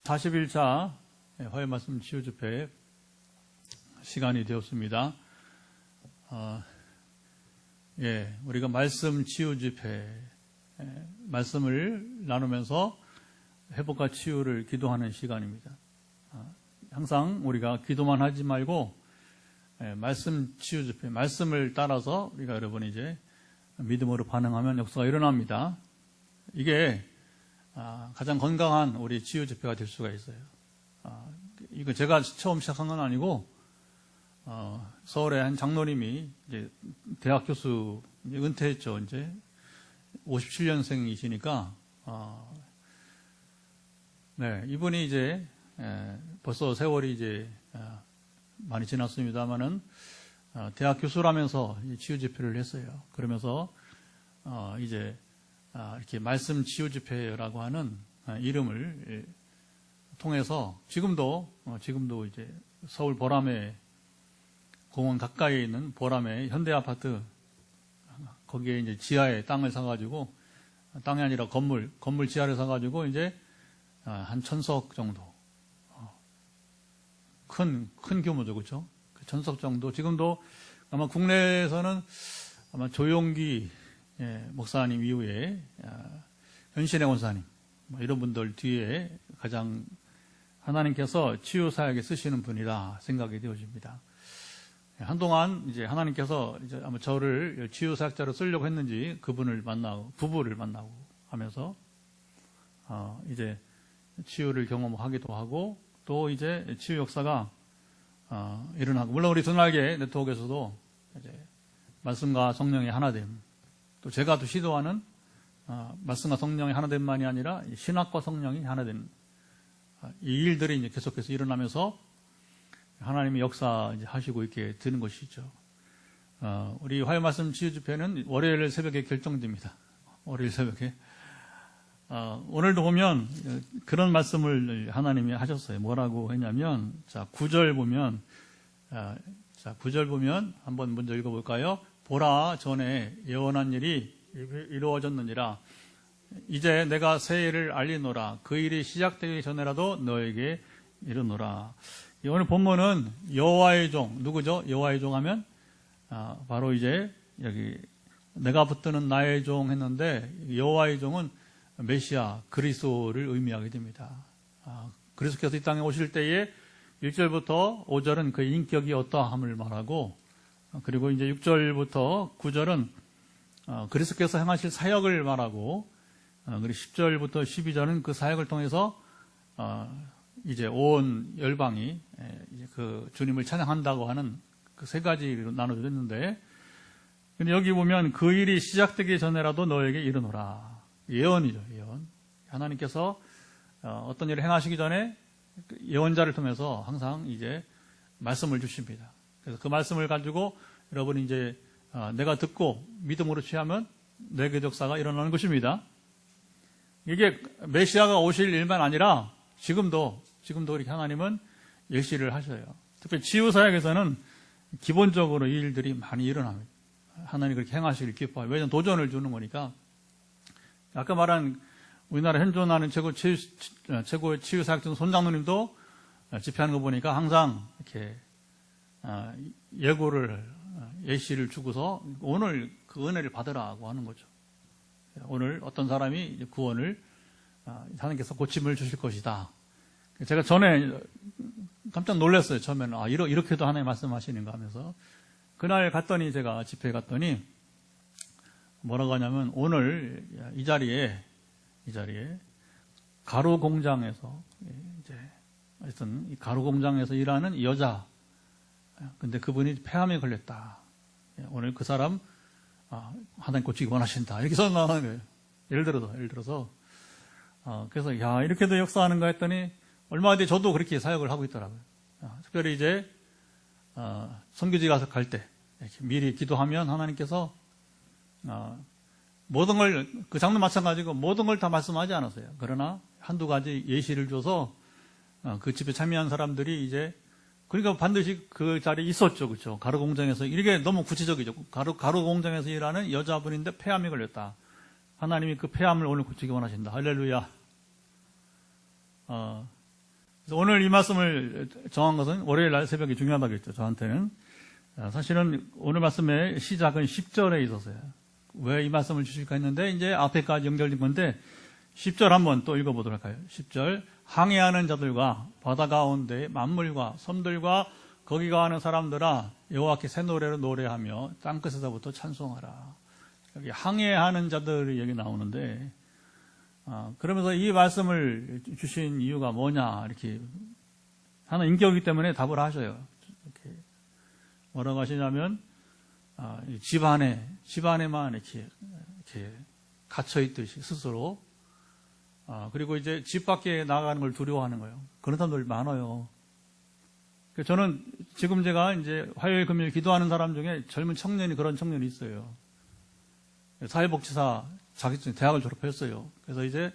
41차 화요 말씀 치유 집회 시간이 되었습니다. 우리가 말씀 치유 집회 말씀을 나누면서 회복과 치유를 기도하는 시간입니다. 항상 우리가 기도만 하지 말고 말씀 치유 집회 말씀을 따라서 우리가 여러분 이제 믿음으로 반응하면 역사가 일어납니다. 이게 가장 건강한 우리 치유 집회가 될 수가 있어요. 이거 제가 처음 시작한 건 아니고 서울의 한 장로님이 이제 대학 교수 은퇴했죠. 이제 57년생이시니까 이분이 이제 벌써 세월이 이제 많이 지났습니다만은 대학 교수라면서 치유 집회를 했어요. 그러면서 이제 이렇게 말씀 치유 집회라고 하는 이름을 통해서 지금도 이제 서울 보람의 공원 가까이에 있는 보람의 현대 아파트 거기에 이제 지하에 땅을 사가지고 땅이 아니라 건물 지하를 사가지고 이제 한 1000석 정도 큰 규모죠, 그렇죠? 그 1000석 정도 지금도 아마 국내에서는 아마 조용기 목사님 이후에 현신의 원사님 이런 분들 뒤에 가장 하나님께서 치유 사역에 쓰시는 분이라 생각이 되어집니다. 한동안 이제 하나님께서 이제 아마 저를 치유 사역자로 쓰려고 했는지 부부를 만나고 하면서 이제 치유를 경험하기도 하고 또 이제 치유 역사가 일어나고 물론 우리 드날개 네트워크에서도 이제 말씀과 성령의 하나됨 또 제가 또 시도하는 말씀과 성령의 하나됨만이 아니라 신학과 성령이 하나됨 이 일들이 이제 계속해서 일어나면서 하나님의 역사 이제 하시고 있게 되는 것이죠. 우리 화요 말씀 치유 집회는 월요일 새벽에 결정됩니다. 월요일 새벽에. 오늘도 보면 그런 말씀을 하나님이 하셨어요. 뭐라고 했냐면, 9절 보면 한번 먼저 읽어볼까요? 보라, 전에 예언한 일이 이루어졌느니라. 이제 내가 새 일을 알리노라. 그 일이 시작되기 전에라도 너에게 이르노라. 오늘 본문은 여호와의 종, 누구죠? 여호와의 종 하면 바로 이제 여기 내가 붙드는 나의 종 했는데 여호와의 종은 메시아 그리스도를 의미하게 됩니다. 그리스도께서 이 땅에 오실 때에 1절부터 5절은 그 인격이 어떠함을 말하고 그리고 이제 6절부터 9절은 그리스도께서 행하실 사역을 말하고 그리고 10절부터 12절은 그 사역을 통해서 이제 온 열방이 이제 그 주님을 찬양한다고 하는 그 세 가지로 나눠져 있는데 근데 여기 보면 그 일이 시작되기 전에라도 너에게 이르노라. 예언이죠, 예언. 하나님께서 어떤 일을 행하시기 전에 예언자를 통해서 항상 이제 말씀을 주십니다. 그래서 그 말씀을 가지고 여러분이 이제 내가 듣고 믿음으로 취하면 내게 역사가 일어나는 것입니다. 이게 메시아가 오실 일만 아니라 지금도 이렇게 하나님은 예시를 하셔요. 특별히 치유 사역에서는 기본적으로 이 일들이 많이 일어납니다. 하나님이 그렇게 행하시길 기뻐해요. 왜냐하면 도전을 주는 거니까. 아까 말한 우리나라 현존하는 최고의 치유 사역자 손장로님도 집회하는 거 보니까 항상 이렇게 예시를 주고서 오늘 그 은혜를 받으라고 하는 거죠. 오늘 어떤 사람이 구원을 하나님께서 고침을 주실 것이다. 제가 전에 깜짝 놀랐어요. 처음에는 이렇게도 하나님 말씀하시는가 하면서 그날 갔더니 제가 집회에 갔더니 뭐라고 하냐면 오늘 이 자리에 가루 공장에서 이제 하여튼 이 가루 공장에서 일하는 여자 근데 그분이 폐암에 걸렸다. 오늘 그 사람 하나님 고치기 원하신다. 이렇게 설명하는 거예요. 예를 들어서 그래서 이렇게도 역사하는가 했더니 얼마 뒤에 저도 그렇게 사역을 하고 있더라고요. 특별히 이제 선교지 가서 갈 때 미리 기도하면 하나님께서 모든 걸 그 장로 마찬가지고 모든 걸 다 말씀하지 않았어요. 그러나 한두 가지 예시를 줘서 그 집에 참여한 사람들이 이제 그러니까 반드시 그 자리에 있었죠, 그렇죠? 가루 공장에서 이게 너무 구체적이죠. 가루 공장에서 일하는 여자분인데 폐암이 걸렸다. 하나님이 그 폐암을 오늘 고치기 원하신다. 할렐루야. 그래서 오늘 이 말씀을 정한 것은 월요일 날 새벽이 중요하다겠죠, 저한테는. 사실은 오늘 말씀의 시작은 10절에 있었어요. 왜 이 말씀을 주실까 했는데, 이제 앞에까지 연결된 건데, 10절 한번 또 읽어보도록 할까요? 10절. 항해하는 자들과 바다 가운데 만물과 섬들과 거기 가는 사람들아, 여호와께 새 노래로 노래하며 땅끝에서부터 찬송하라. 여기 항해하는 자들이 여기 나오는데, 그러면서 이 말씀을 주신 이유가 뭐냐, 이렇게 하는 인격이기 때문에 답을 하셔요. 이렇게 뭐라고 하시냐면, 집안에만 이렇게 갇혀있듯이 스스로, 그리고 이제 집 밖에 나가는 걸 두려워하는 거예요. 그런 사람들 많아요. 저는 지금 제가 이제 화요일, 금요일 기도하는 사람 중에 젊은 청년이 그런 청년이 있어요. 사회복지사 자격증 대학을 졸업했어요. 그래서 이제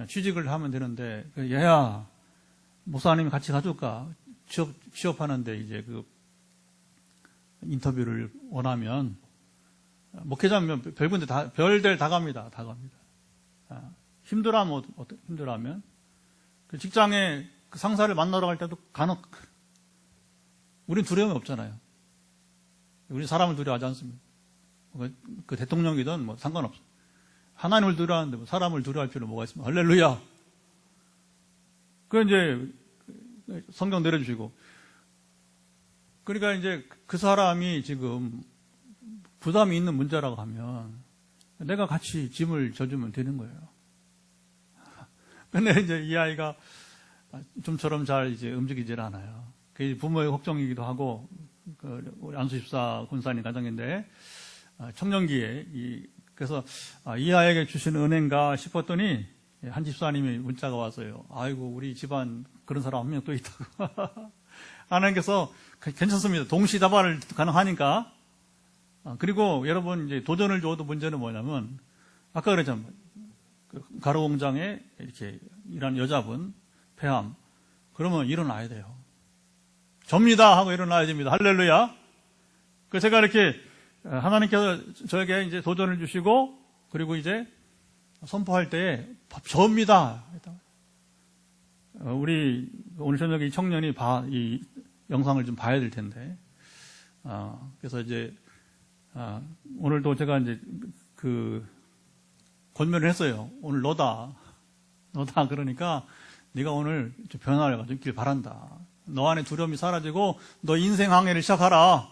취직을 하면 되는데, 얘야, 목사님이 같이 가줄까? 취업하는데 이제 그 인터뷰를 원하면, 목회자면 별들 다 갑니다. 다 갑니다. 힘들어하면, 힘들어하면. 그 직장에 그 상사를 만나러 갈 때도 간혹, 우린 두려움이 없잖아요. 우리 사람을 두려워하지 않습니다. 그 대통령이든 뭐 상관없어. 하나님을 두려워하는데 뭐 사람을 두려워할 필요 뭐가 있습니까? 할렐루야. 그 이제 성경 내려주시고. 그러니까 이제 그 사람이 지금 부담이 있는 문제라고 하면 내가 같이 짐을 져주면 되는 거예요. 근데 이제 이 아이가 좀처럼 잘 이제 움직이질 않아요. 그 부모의 걱정이기도 하고, 우리 안수집사 군사님 가정인데, 청년기에, 그래서 이 아이에게 주신 은혜인가 싶었더니, 한 집사님이 문자가 왔어요. 아이고, 우리 집안 그런 사람 한 명 또 있다고. 하나님께서 괜찮습니다. 동시다발 가능하니까. 그리고 여러분, 이제 도전을 줘도 문제는 뭐냐면, 아까 그랬잖아요. 그 가루 공장에 이렇게 일하는 여자분, 폐암. 그러면 일어나야 돼요. 접니다 하고 일어나야 됩니다. 할렐루야. 그 제가 이렇게 하나님께서 저에게 이제 도전을 주시고, 그리고 이제 선포할 때에 접니다. 우리 오늘 저녁에 이 청년이 이 영상을 좀 봐야 될 텐데, 그래서 이제 오늘도 제가 이제 권면을 했어요. 오늘 너다 그러니까 네가 오늘 좀 변화를 가지길 바란다. 너 안에 두려움이 사라지고 너 인생 항해를 시작하라.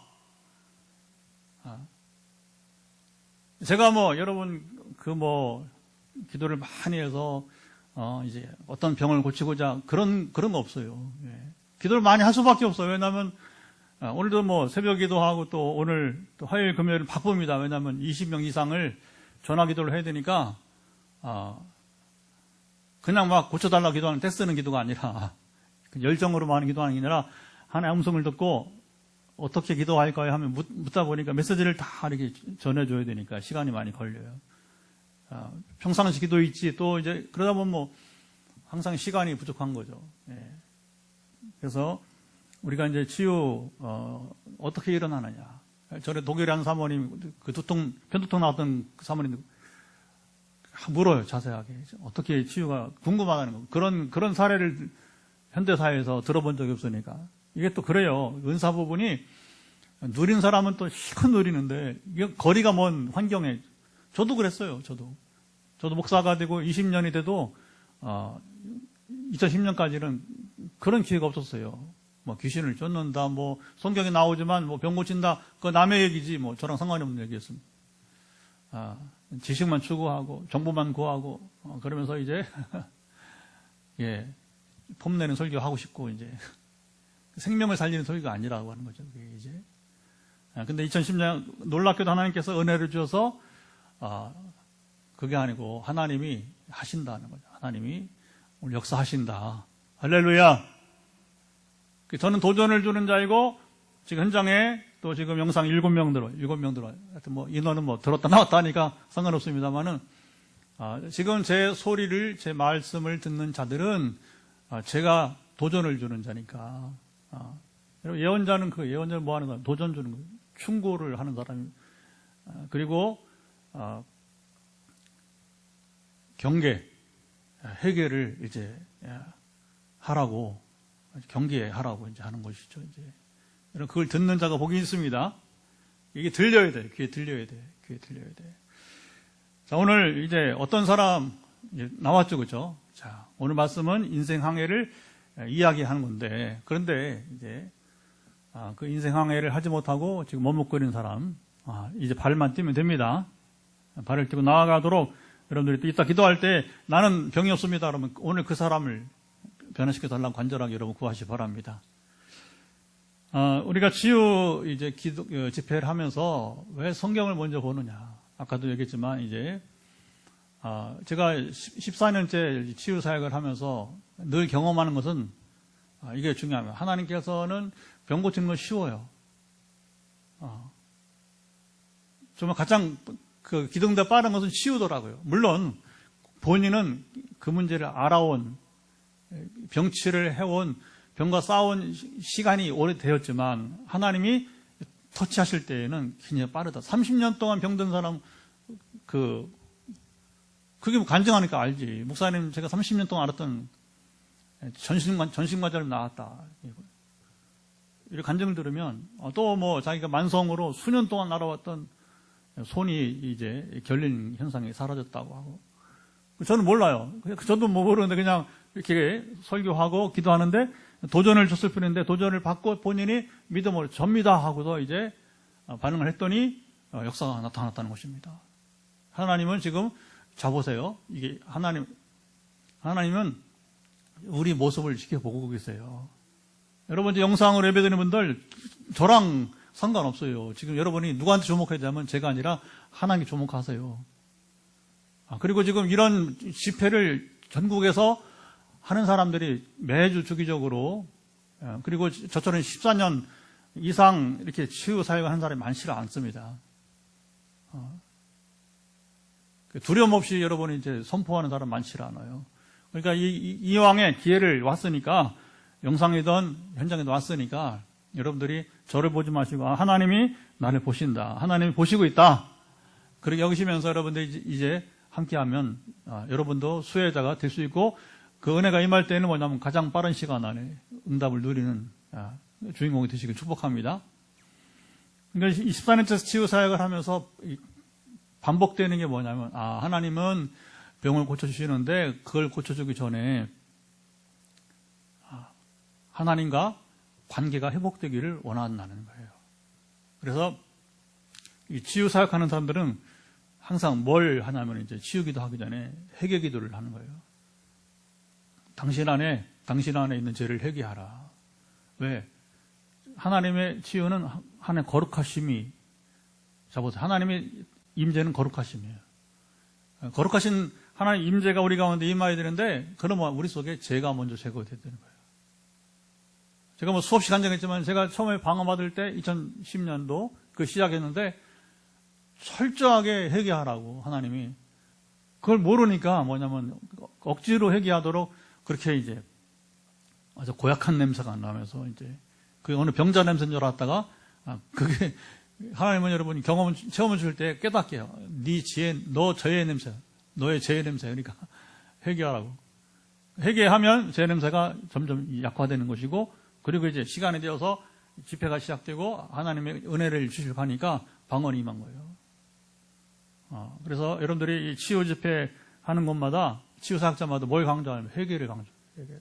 제가 여러분 기도를 많이 해서 이제 어떤 병을 고치고자 그런 거 없어요. 예. 기도를 많이 할 수밖에 없어요. 왜냐하면 오늘도 새벽 기도하고 또 오늘 또 화요일 금요일 바쁩니다. 왜냐하면 20명 이상을 전화 기도를 해야 되니까 그냥 막 고쳐달라고 기도하는 때 쓰는 기도가 아니라 열정으로만 하는 기도하는 게 아니라 하나의 음성을 듣고 어떻게 기도할까요 하면 묻다 보니까 메시지를 다 이렇게 전해줘야 되니까 시간이 많이 걸려요. 평상시 기도 있지 또 이제 그러다 보면 항상 시간이 부족한 거죠. 예. 그래서 우리가 이제 치유 어떻게 일어나느냐. 전에 독일에 한 사모님 편두통 나왔던 그 사모님 물어요. 자세하게 어떻게 치유가 궁금하다는 거. 그런 사례를 현대사회에서 들어본 적이 없으니까. 이게 또 그래요. 은사 부분이 누린 사람은 또 실컷 누리는데 이게 거리가 먼 환경에 저도 그랬어요. 저도 목사가 되고 20년이 돼도 2010년까지는 그런 기회가 없었어요. 귀신을 쫓는다, 성경에 나오지만 병 고친다, 그거 남의 얘기지, 저랑 상관이 없는 얘기였습니다. 지식만 추구하고, 정보만 구하고, 그러면서 이제, 예, 폼내는 설교하고 싶고, 이제, 생명을 살리는 설교가 아니라고 하는 거죠, 그게 이제. 근데 2010년 놀랍게도 하나님께서 은혜를 주셔서, 그게 아니고, 하나님이 하신다는 거죠. 하나님이 오늘 역사하신다. 할렐루야! 저는 도전을 주는 자이고, 지금 현장에 또 지금 영상 7명 들어요. 하여튼 인원은 들었다 나왔다 하니까 상관없습니다만은, 지금 제 소리를, 제 말씀을 듣는 자들은, 제가 도전을 주는 자니까, 여러분, 예언자는 예언자는 뭐 하는 거예요? 도전 주는 거예요. 충고를 하는 사람이, 그리고, 경계, 회개를 이제, 하라고, 경계하라고 이제 하는 것이죠. 이제 그걸 듣는 자가 복이 있습니다. 이게 들려야 돼. 귀에 들려야 돼. 귀에 들려야 돼. 자, 오늘 이제 어떤 사람 이제 나왔죠, 그죠? 자, 오늘 말씀은 인생 항해를 이야기하는 건데, 그런데 이제 그 인생 항해를 하지 못하고 지금 머뭇거리는 사람, 이제 발만 뛰면 됩니다. 발을 뛰고 나아가도록 여러분들이 또 이따 기도할 때 나는 병이 없습니다. 그러면 오늘 그 사람을 변화시켜 달라고 간절하게 여러분 구하시 바랍니다. 우리가 치유 이제 집회를 하면서 왜 성경을 먼저 보느냐. 아까도 얘기했지만 이제 제가 14년째 치유 사역을 하면서 늘 경험하는 것은 이게 중요합니다. 하나님께서는 병 고치는 건 쉬워요. 정말 가장 그 기동대 빠른 것은 치유더라고요. 물론 본인은 그 문제를 알아온, 병치를 해온, 병과 싸운 시간이 오래되었지만 하나님이 터치하실 때에는 굉장히 빠르다. 30년 동안 병든 사람 그게 간증하니까 알지. 목사님 제가 30년 동안 알았던 전신관절이 나왔다. 이렇게 간증을 들으면 또 뭐 자기가 만성으로 수년 동안 알아왔던 손이 이제 결린 현상이 사라졌다고 하고. 저는 몰라요. 저도 모르는데 그냥 이렇게 설교하고 기도하는데 도전을 줬을 뿐인데 도전을 받고 본인이 믿음으로 접니다 하고도 이제 반응을 했더니 역사가 나타났다는 것입니다. 하나님은 지금 자보세요. 이게 하나님은 우리 모습을 지켜보고 계세요. 여러분 이제 영상으로 예배드리는 분들 저랑 상관없어요. 지금 여러분이 누구한테 주목해야 되냐면 제가 아니라 하나님께 주목하세요. 그리고 지금 이런 집회를 전국에서 하는 사람들이 매주 주기적으로, 그리고 저처럼 14년 이상 이렇게 치유 사역을 하는 사람이 많지가 않습니다. 두려움 없이 여러분이 이제 선포하는 사람 많지가 않아요. 그러니까 이왕에 기회를 왔으니까, 영상이든 현장에도 왔으니까 여러분들이 저를 보지 마시고 하나님이 나를 보신다. 하나님이 보시고 있다. 그렇게 여기시면서 여러분들이 이제 함께하면 여러분도 수혜자가 될 수 있고, 그 은혜가 임할 때는 뭐냐면 가장 빠른 시간 안에 응답을 누리는 주인공이 되시길 축복합니다. 그러니까 24년째 치유 사역을 하면서 반복되는 게 뭐냐면 하나님은 병을 고쳐주시는데 그걸 고쳐주기 전에 하나님과 관계가 회복되기를 원한다는 거예요. 그래서 이 치유 사역하는 사람들은 항상 뭘 하냐면 이제 치유기도 하기 전에 회개 기도를 하는 거예요. 당신 안에 있는 죄를 회개하라. 왜? 하나님의 치유는 하나님의 거룩하심이, 보세요. 하나님의 임재는 거룩하심이에요. 거룩하신 하나님의 임재가 우리 가운데 임해야 되는데, 그러면 우리 속에 죄가 먼저 제거돼야 되는 거예요. 제가 뭐 수없이 간증했지만, 제가 처음에 방언받을 때 2010년도 그 시작했는데, 철저하게 회개하라고 하나님이. 그걸 모르니까 뭐냐면 억지로 회개하도록 그렇게 이제 아주 고약한 냄새가 나면서 이제 그 어느 병자 냄새인 줄 알았다가 그게 하나님은 여러분이 체험을 줄 때 깨닫게요. 네 죄, 너 죄의 냄새, 너의 죄의 냄새. 그러니까 회개하라고. 회개하면 죄 냄새가 점점 약화되는 것이고, 그리고 이제 시간이 되어서 집회가 시작되고 하나님의 은혜를 주시려고 하니까 방언이 임한 거예요. 그래서 여러분들이 이 치유 집회 하는 곳마다 치유사역자마다 뭘 강조하냐면 회개를 강조해요. 회개를.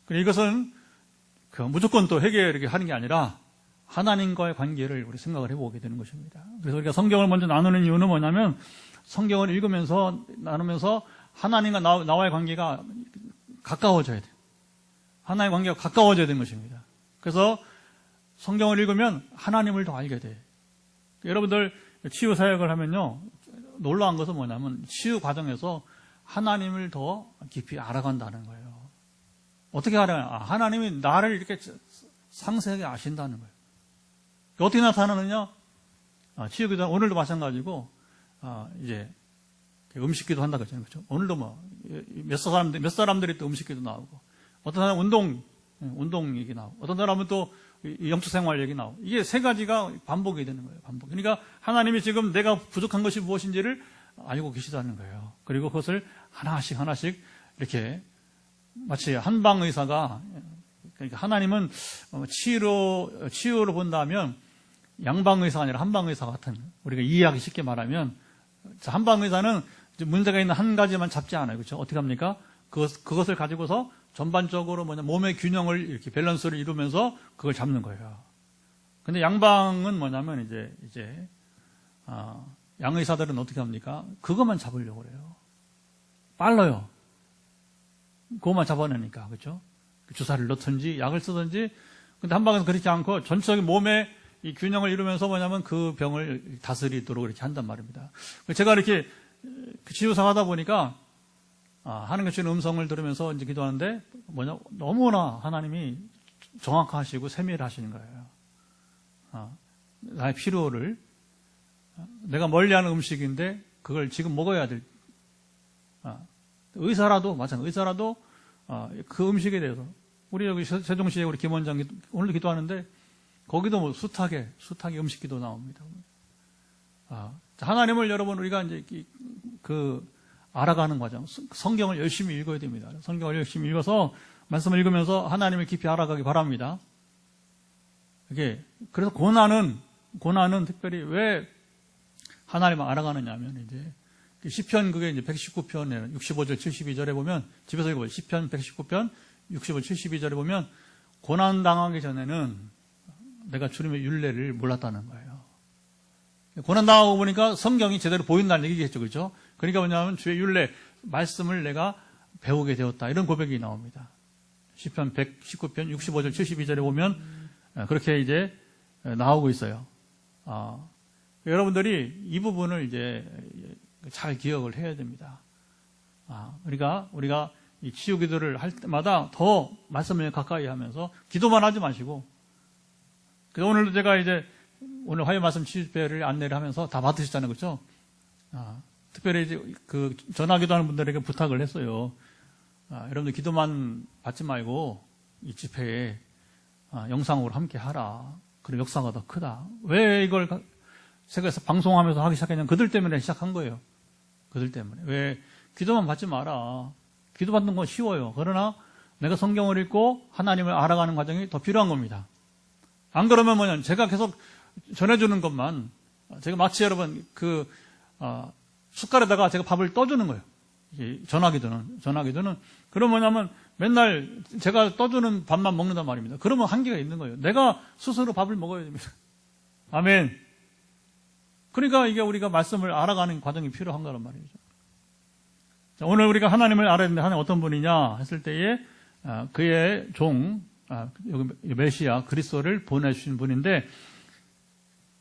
그리고 이것은 무조건 또 회개 이렇게 하는 게 아니라 하나님과의 관계를 우리 생각을 해보게 되는 것입니다. 그래서 우리가 성경을 먼저 나누는 이유는 뭐냐면 성경을 읽으면서 나누면서 하나님과 나와의 관계가 가까워져야 돼요. 하나님의 관계가 가까워져야 되는 것입니다. 그래서 성경을 읽으면 하나님을 더 알게 돼요. 여러분들 치유 사역을 하면요, 놀라운 것은 뭐냐면 치유 과정에서 하나님을 더 깊이 알아간다는 거예요. 어떻게 알아요? 하나님이 나를 이렇게 상세하게 아신다는 거예요. 어떻게 나타나느냐? 치유기도 오늘도 마찬가지고 이제 음식기도 한다고 했잖아요. 그렇죠? 오늘도 몇 사람들이 또 음식기도 나오고, 어떤 사람은 운동 얘기 나오고, 어떤 사람은 또 영적 생활 얘기 나오고, 이게 세 가지가 반복이 되는 거예요. 반복. 그러니까 하나님이 지금 내가 부족한 것이 무엇인지를 알고 계시다는 거예요. 그리고 그것을 하나씩 이렇게 마치 한방 의사가, 그러니까 하나님은 치유로 본다면 양방 의사가 아니라 한방 의사 같은, 우리가 이해하기 쉽게 말하면 한방 의사는 문제가 있는 한 가지만 잡지 않아요. 그렇죠? 어떻게 합니까? 그것을 가지고서 전반적으로 몸의 균형을 이렇게 밸런스를 이루면서 그걸 잡는 거예요. 근데 양방은 뭐냐면 이제 양의사들은 어떻게 합니까? 그것만 잡으려고 그래요. 빨라요. 그것만 잡아내니까, 그렇죠? 주사를 넣든지 약을 쓰든지. 근데 한방은 그렇지 않고 전체적인 몸의 이 균형을 이루면서 뭐냐면 그 병을 다스리도록 이렇게 한단 말입니다. 제가 이렇게 치유사 하다 보니까 하나님께 주는 음성을 들으면서 이제 기도하는데 너무나 하나님이 정확하시고 세밀하시는 거예요. 나의 필요를, 내가 멀리하는 음식인데 그걸 지금 먹어야 될, 의사라도 마찬가지, 의사라도 그 음식에 대해서, 우리 여기 세종시에 우리 김원장 오늘도 기도하는데 거기도 뭐 숱하게 음식 기도 나옵니다. 하나님을 여러분 우리가 이제 알아가는 과정, 성경을 열심히 읽어야 됩니다. 성경을 열심히 읽어서 말씀을 읽으면서 하나님을 깊이 알아가기 바랍니다. 그래서 고난은 특별히 왜 하나님을 알아가느냐면 이제 시편 그게 이제 119편에 65절 72절에 보면, 집에서 읽어봐요. 시편 119편 65절 72절에 보면 고난 당하기 전에는 내가 주님의 율례를 몰랐다는 거예요. 고난 당하고 보니까 성경이 제대로 보인다는 얘기겠죠, 그렇죠? 그러니까 뭐냐면 주의 율례 말씀을 내가 배우게 되었다, 이런 고백이 나옵니다. 시편 119편 65절 72절에 보면 그렇게 이제 나오고 있어요. 여러분들이 이 부분을 이제 잘 기억을 해야 됩니다. 그러니까 우리가 이 치유 기도를 할 때마다 더 말씀을 가까이 하면서 기도만 하지 마시고, 그래서 오늘도 제가 이제 오늘 화요 말씀 치유집회를 안내를 하면서 다 받으셨잖아요, 그렇죠? 특별히 이제 그 전화 기도하는 분들에게 부탁을 했어요. 여러분들 기도만 받지 말고 이 집회에 영상으로 함께 하라. 그리고 역사가 더 크다. 왜 이걸 세계에서 방송하면서 하기 시작했냐면 그들 때문에 시작한 거예요. 그들 때문에. 왜 기도만 받지 마라. 기도 받는 건 쉬워요. 그러나 내가 성경을 읽고 하나님을 알아가는 과정이 더 필요한 겁니다. 안 그러면 뭐냐면 제가 계속 전해주는 것만, 제가 마치 여러분 숟갈에다가 제가 밥을 떠주는 거예요. 전화기도는. 그럼 뭐냐면 맨날 제가 떠주는 밥만 먹는단 말입니다. 그러면 한계가 있는 거예요. 내가 스스로 밥을 먹어야 됩니다. 아멘. 그러니까 이게 우리가 말씀을 알아가는 과정이 필요한 거란 말이죠. 자, 오늘 우리가 하나님을 알아야 되는데 하나님 어떤 분이냐 했을 때에 그의 종, 여기 메시아 그리스도를 보내주신 분인데,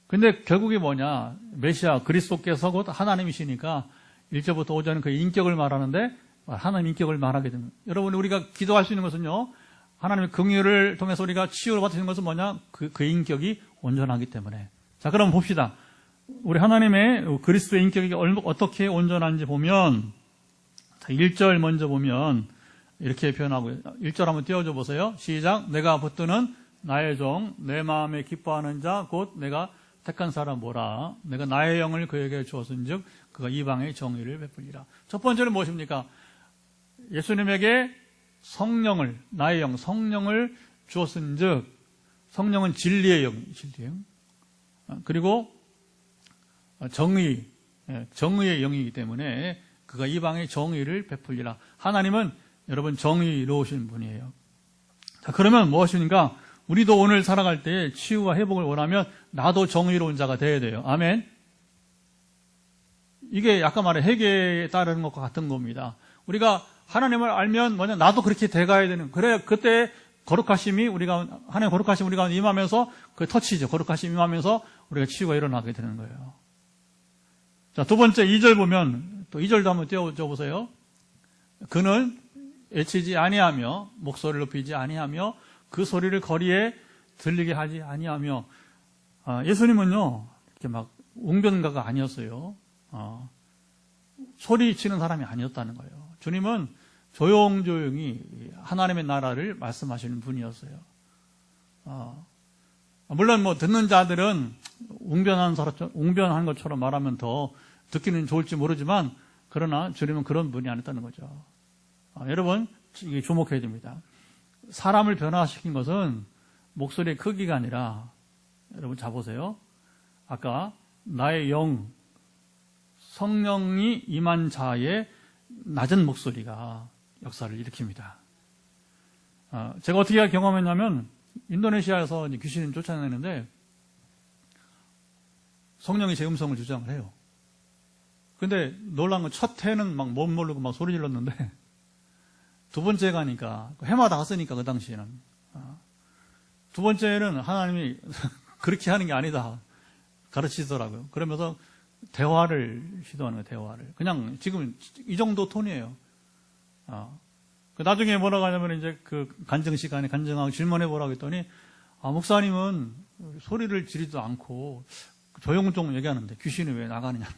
근데 결국이 뭐냐, 메시아 그리스도께서 곧 하나님이시니까 1절부터 5절은 그의 인격을 말하는데 하나님 인격을 말하게 됩니다. 여러분, 우리가 기도할 수 있는 것은요, 하나님의 긍휼을 통해서 우리가 치유를 받으시는 것은 뭐냐, 그의 인격이 온전하기 때문에. 자, 그럼 봅시다. 우리 하나님의 그리스도의 인격이 어떻게 온전한지 보면, 1절 먼저 보면 이렇게 표현하고요. 1절 한번 띄워줘 보세요. 시작. 내가 붙드는 나의 종, 내 마음에 기뻐하는 자, 곧 내가 택한 사람 뭐라. 내가 나의 영을 그에게 주었은즉 그가 이방의 정의를 베풀리라. 첫 번째는 무엇입니까? 예수님에게 성령을, 나의 영, 성령을 주었은즉, 성령은 진리의 영, 진리의 영. 그리고 정의의 영이기 때문에 그가 이방의 정의를 베풀리라. 하나님은 여러분 정의로우신 분이에요. 자, 그러면 무엇입니까? 우리도 오늘 살아갈 때 치유와 회복을 원하면 나도 정의로운 자가 되어야 돼요. 아멘. 이게 아까 말한 회개에 따르는 것과 같은 겁니다. 우리가 하나님을 알면 뭐냐, 나도 그렇게 돼가야 되는. 그래, 그때 거룩하심이 하나님의 거룩하심이 우리가 임하면서 그 터치죠. 거룩하심이 임하면서 우리가 치유가 일어나게 되는 거예요. 자, 두 번째 2절 보면, 또 2절도 한번 띄워줘 보세요. 그는 애치지 아니하며 목소리를 높이지 아니하며 그 소리를 거리에 들리게 하지 아니하며. 예수님은요 이렇게 막 웅변가가 아니었어요. 소리치는 사람이 아니었다는 거예요. 주님은 조용조용히 하나님의 나라를 말씀하시는 분이었어요. 물론 뭐 듣는 자들은 웅변한 것처럼 말하면 더 듣기는 좋을지 모르지만, 그러나 주님은 그런 분이 아니었다는 거죠. 여러분, 이게 주목해야 됩니다. 사람을 변화시킨 것은 목소리의 크기가 아니라, 여러분 자 보세요. 아까 나의 영, 성령이 임한 자의 낮은 목소리가 역사를 일으킵니다. 제가 어떻게 경험했냐면 인도네시아에서 귀신을 쫓아내는데 성령이 제 음성을 주장을 해요. 근데 놀란 건 첫 해는 막 못 모르고 막 소리 질렀는데 두 번째 가니까 해마다 갔으니까 그 당시에는 두 번째는 하나님이 그렇게 하는 게 아니다 가르치더라고요. 그러면서 대화를 시도하는 거예요. 대화를 그냥 지금 이 정도 톤이에요. 나중에 뭐라고 하냐면 이제 그 간증 시간에 간증하고 질문해 보라고 했더니 목사님은 소리를 지르지도 않고 조용조용 얘기하는데 귀신이 왜 나가느냐는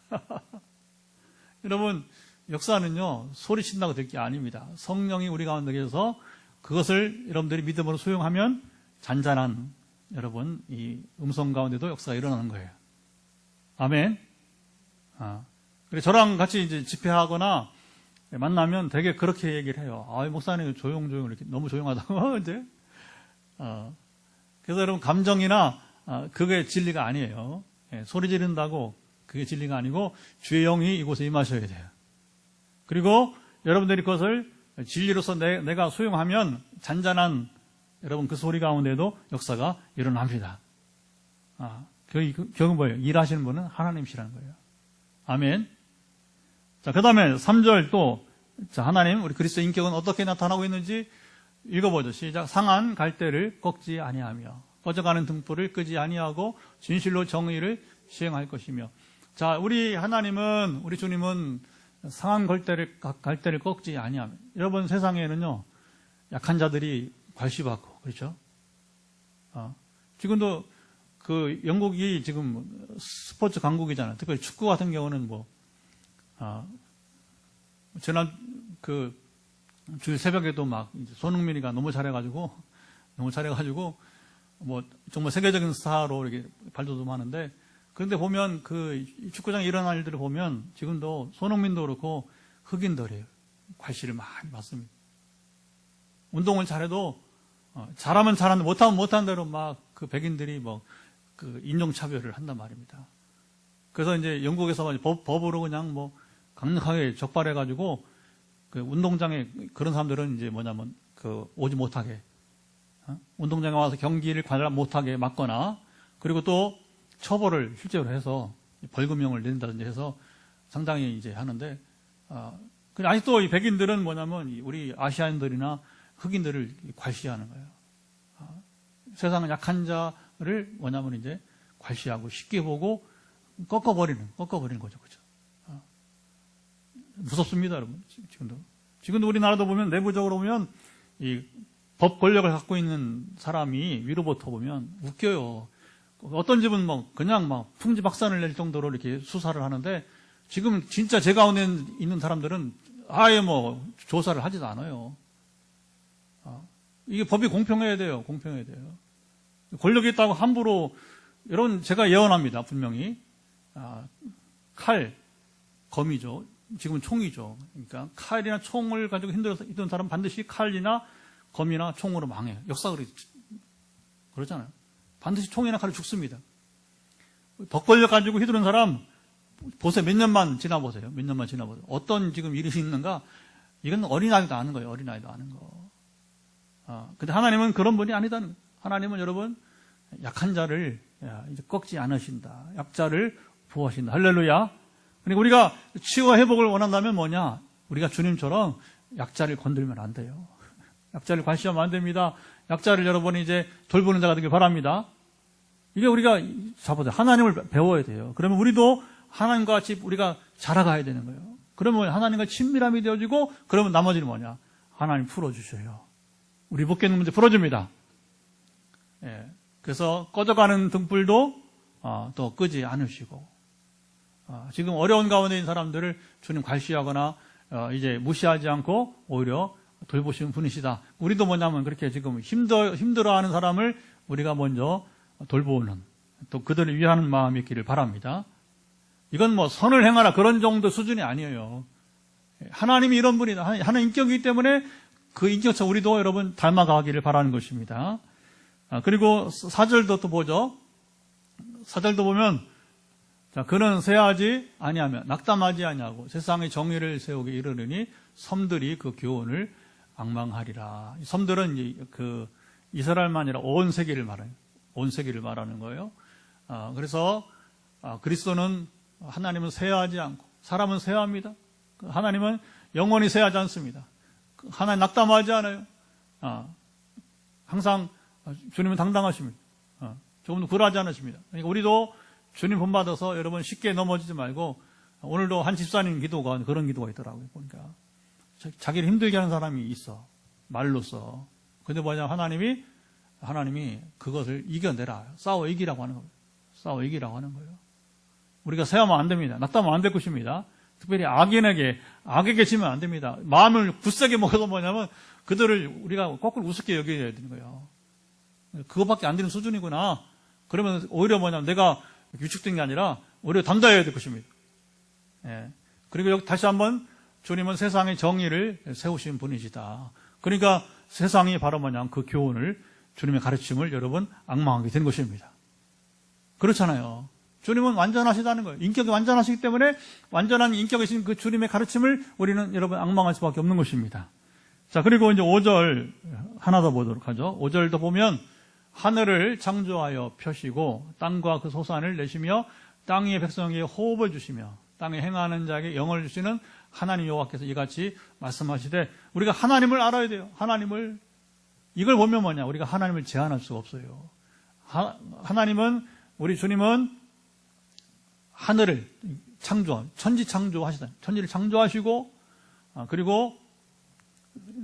거예요. 여러분 역사는요 소리친다고 될 게 아닙니다. 성령이 우리 가운데 계셔서 그것을 여러분들이 믿음으로 수용하면 잔잔한 여러분 이 음성 가운데도 역사가 일어나는 거예요. 아멘. 그래서 저랑 같이 이제 집회하거나 만나면 되게 그렇게 얘기를 해요. 목사님 조용조용 이렇게 너무 조용하다고 이제. 그래서 여러분 감정이나 그게 진리가 아니에요. 소리 지른다고 그게 진리가 아니고 주의 영이 이곳에 임하셔야 돼요. 그리고 여러분들이 그것을 진리로서 내가 수용하면 잔잔한 여러분 그 소리 가운데도 역사가 일어납니다. 결국 뭐예요? 일하시는 분은 하나님이시라는 거예요. 아멘. 자, 그 다음에 3절 또, 하나님, 우리 그리스도의 인격은 어떻게 나타나고 있는지 읽어보죠. 시작. 상한 갈대를 꺾지 아니하며, 꺼져가는 등불을 끄지 아니하고, 진실로 정의를 시행할 것이며. 자, 우리 하나님은, 우리 주님은 상한 갈대를 꺾지 아니하며. 여러분 세상에는요, 약한 자들이 괄시받고, 그렇죠? 지금도 그 영국이 지금 스포츠 강국이잖아요. 특별히 축구 같은 경우는 지난 주일 새벽에도 막 손흥민이가 너무 잘해가지고 정말 세계적인 스타로 이렇게 발돋움하는데 그런데 보면 그 축구장에 일어날 일들을 보면 지금도 손흥민도 그렇고 흑인들이에요. 괄시를 많이 받습니다. 운동을 잘해도 잘하면 잘하는데 못하면 못한 대로 막 그 백인들이 그 인종차별을 한단 말입니다. 그래서 이제 영국에서 법으로 그냥 강력하게 적발해가지고 그 운동장에 그런 사람들은 이제 뭐냐면 오지 못하게 운동장에 와서 경기를 관람 못하게 막거나 그리고 또 처벌을 실제로 해서 벌금형을 내린다든지 해서 상당히 이제 하는데 근데 아직도 이 백인들은 뭐냐면 우리 아시아인들이나 흑인들을 괄시하는 거예요. 세상은 약한 자를 뭐냐면 이제 괄시하고 쉽게 보고 꺾어버리는 거죠. 그죠? 무섭습니다, 여러분. 지금도 우리나라도 보면 내부적으로 보면 이 법 권력을 갖고 있는 사람이 위로부터 보면 웃겨요. 어떤 집은 그냥 풍지박산을 낼 정도로 이렇게 수사를 하는데 지금 진짜 제 가운데 있는 사람들은 아예 조사를 하지도 않아요. 이게 법이 공평해야 돼요. 권력이 있다고 함부로 여러분 제가 예언합니다. 분명히 칼, 검이죠. 지금은 총이죠. 그러니까 칼이나 총을 가지고 힘들었던 사람은 반드시 칼이나 검이나 총으로 망해요. 역사가 그러잖아요. 반드시 총이나 칼로 죽습니다. 법 권력 가지고 휘두른 사람 보세요. 몇 년만 지나보세요. 어떤 지금 일이 있는가? 이건 어린아이도 아는 거예요. 어린아이도 아는 거. 근데 하나님은 그런 분이 아니다는 거예요. 하나님은 여러분 약한 자를 이제 꺾지 않으신다. 약자를 보호하신다. 할렐루야. 그러니까 우리가 치유와 회복을 원한다면 뭐냐? 우리가 주님처럼 약자를 건들면 안 돼요. 약자를 관시하면 안 됩니다. 약자를 여러분이 이제 돌보는 자가 되길 바랍니다. 이게 우리가 잡아서 하나님을 배워야 돼요. 그러면 우리도 하나님과 같이 우리가 자라가야 되는 거예요. 그러면 하나님과 친밀함이 되어지고 그러면 나머지는 뭐냐? 하나님 풀어주셔요. 우리 못 깨는 문제 풀어줍니다. 그래서 꺼져가는 등불도 또 끄지 않으시고 지금 어려운 가운데 있는 사람들을 주님 괄시하거나 이제 무시하지 않고 오히려 돌보시는 분이시다. 우리도 뭐냐면 그렇게 지금 힘들어하는 사람을 우리가 먼저 돌보는 또 그들을 위하는 마음이 있기를 바랍니다. 이건 선을 행하라 그런 정도 수준이 아니에요. 하나님이 이런 분이다. 하나님 인격이기 때문에 그 인격처럼 우리도 여러분 닮아가기를 바라는 것입니다. 그리고 4절도 또 보죠. 4절도 보면, 자, 그는 쇠하지 아니하며 낙담하지 아니하고 세상의 정의를 세우기 이르느니 섬들이 그 교훈을 앙망하리라. 섬들은 그 이스라엘만 아니라 온 세계를 말하는 거예요. 그래서 그리스도는 하나님은 쇠하지 않고 사람은 쇠합니다. 하나님은 영원히 쇠하지 않습니다. 하나님 낙담하지 않아요. 항상 주님은 당당하십니다. 조금도 굴하지 않으십니다. 그러니까 우리도 주님 본받아서 여러분 쉽게 넘어지지 말고, 오늘도 한 집사님 기도가 그런 기도가 있더라고요. 보니까 자기를 힘들게 하는 사람이 있어, 말로써. 근데 뭐냐, 하나님이 그것을 이겨내라, 싸워 이기라고 하는 거예요. 싸워 이기라고 하는 거예요. 우리가 세하면 안 됩니다. 낙담하면 안 될 것입니다. 특별히 악에게 지면 안 됩니다. 마음을 굳세게 먹어서 뭐냐면 그들을 우리가 거꾸로 우습게 여겨야 되는 거예요. 그거밖에 안 되는 수준이구나. 그러면 오히려 뭐냐면 내가 위축된 게 아니라 오히려 담당해야 될 것입니다. 예. 그리고 여기 다시 한번 주님은 세상의 정의를 세우신 분이시다. 그러니까 세상이 바로 뭐냐면 그 교훈을, 주님의 가르침을 여러분 앙망하게 된 것입니다. 그렇잖아요. 주님은 완전하시다는 거예요. 인격이 완전하시기 때문에 완전한 인격이신 그 주님의 가르침을 우리는 여러분 앙망할 수밖에 없는 것입니다. 자, 그리고 이제 5절 하나 더 보도록 하죠. 5절도 보면 하늘을 창조하여 펴시고 땅과 그 소산을 내시며 땅 위의 백성에게 호흡을 주시며 땅에 행하는 자에게 영을 주시는 하나님 여호와께서 이같이 말씀하시되, 우리가 하나님을 알아야 돼요. 하나님을. 이걸 보면 뭐냐, 우리가 하나님을 제한할 수가 없어요. 하나님은, 우리 주님은 하늘을 천지 창조하시다. 천지를 창조하시고, 그리고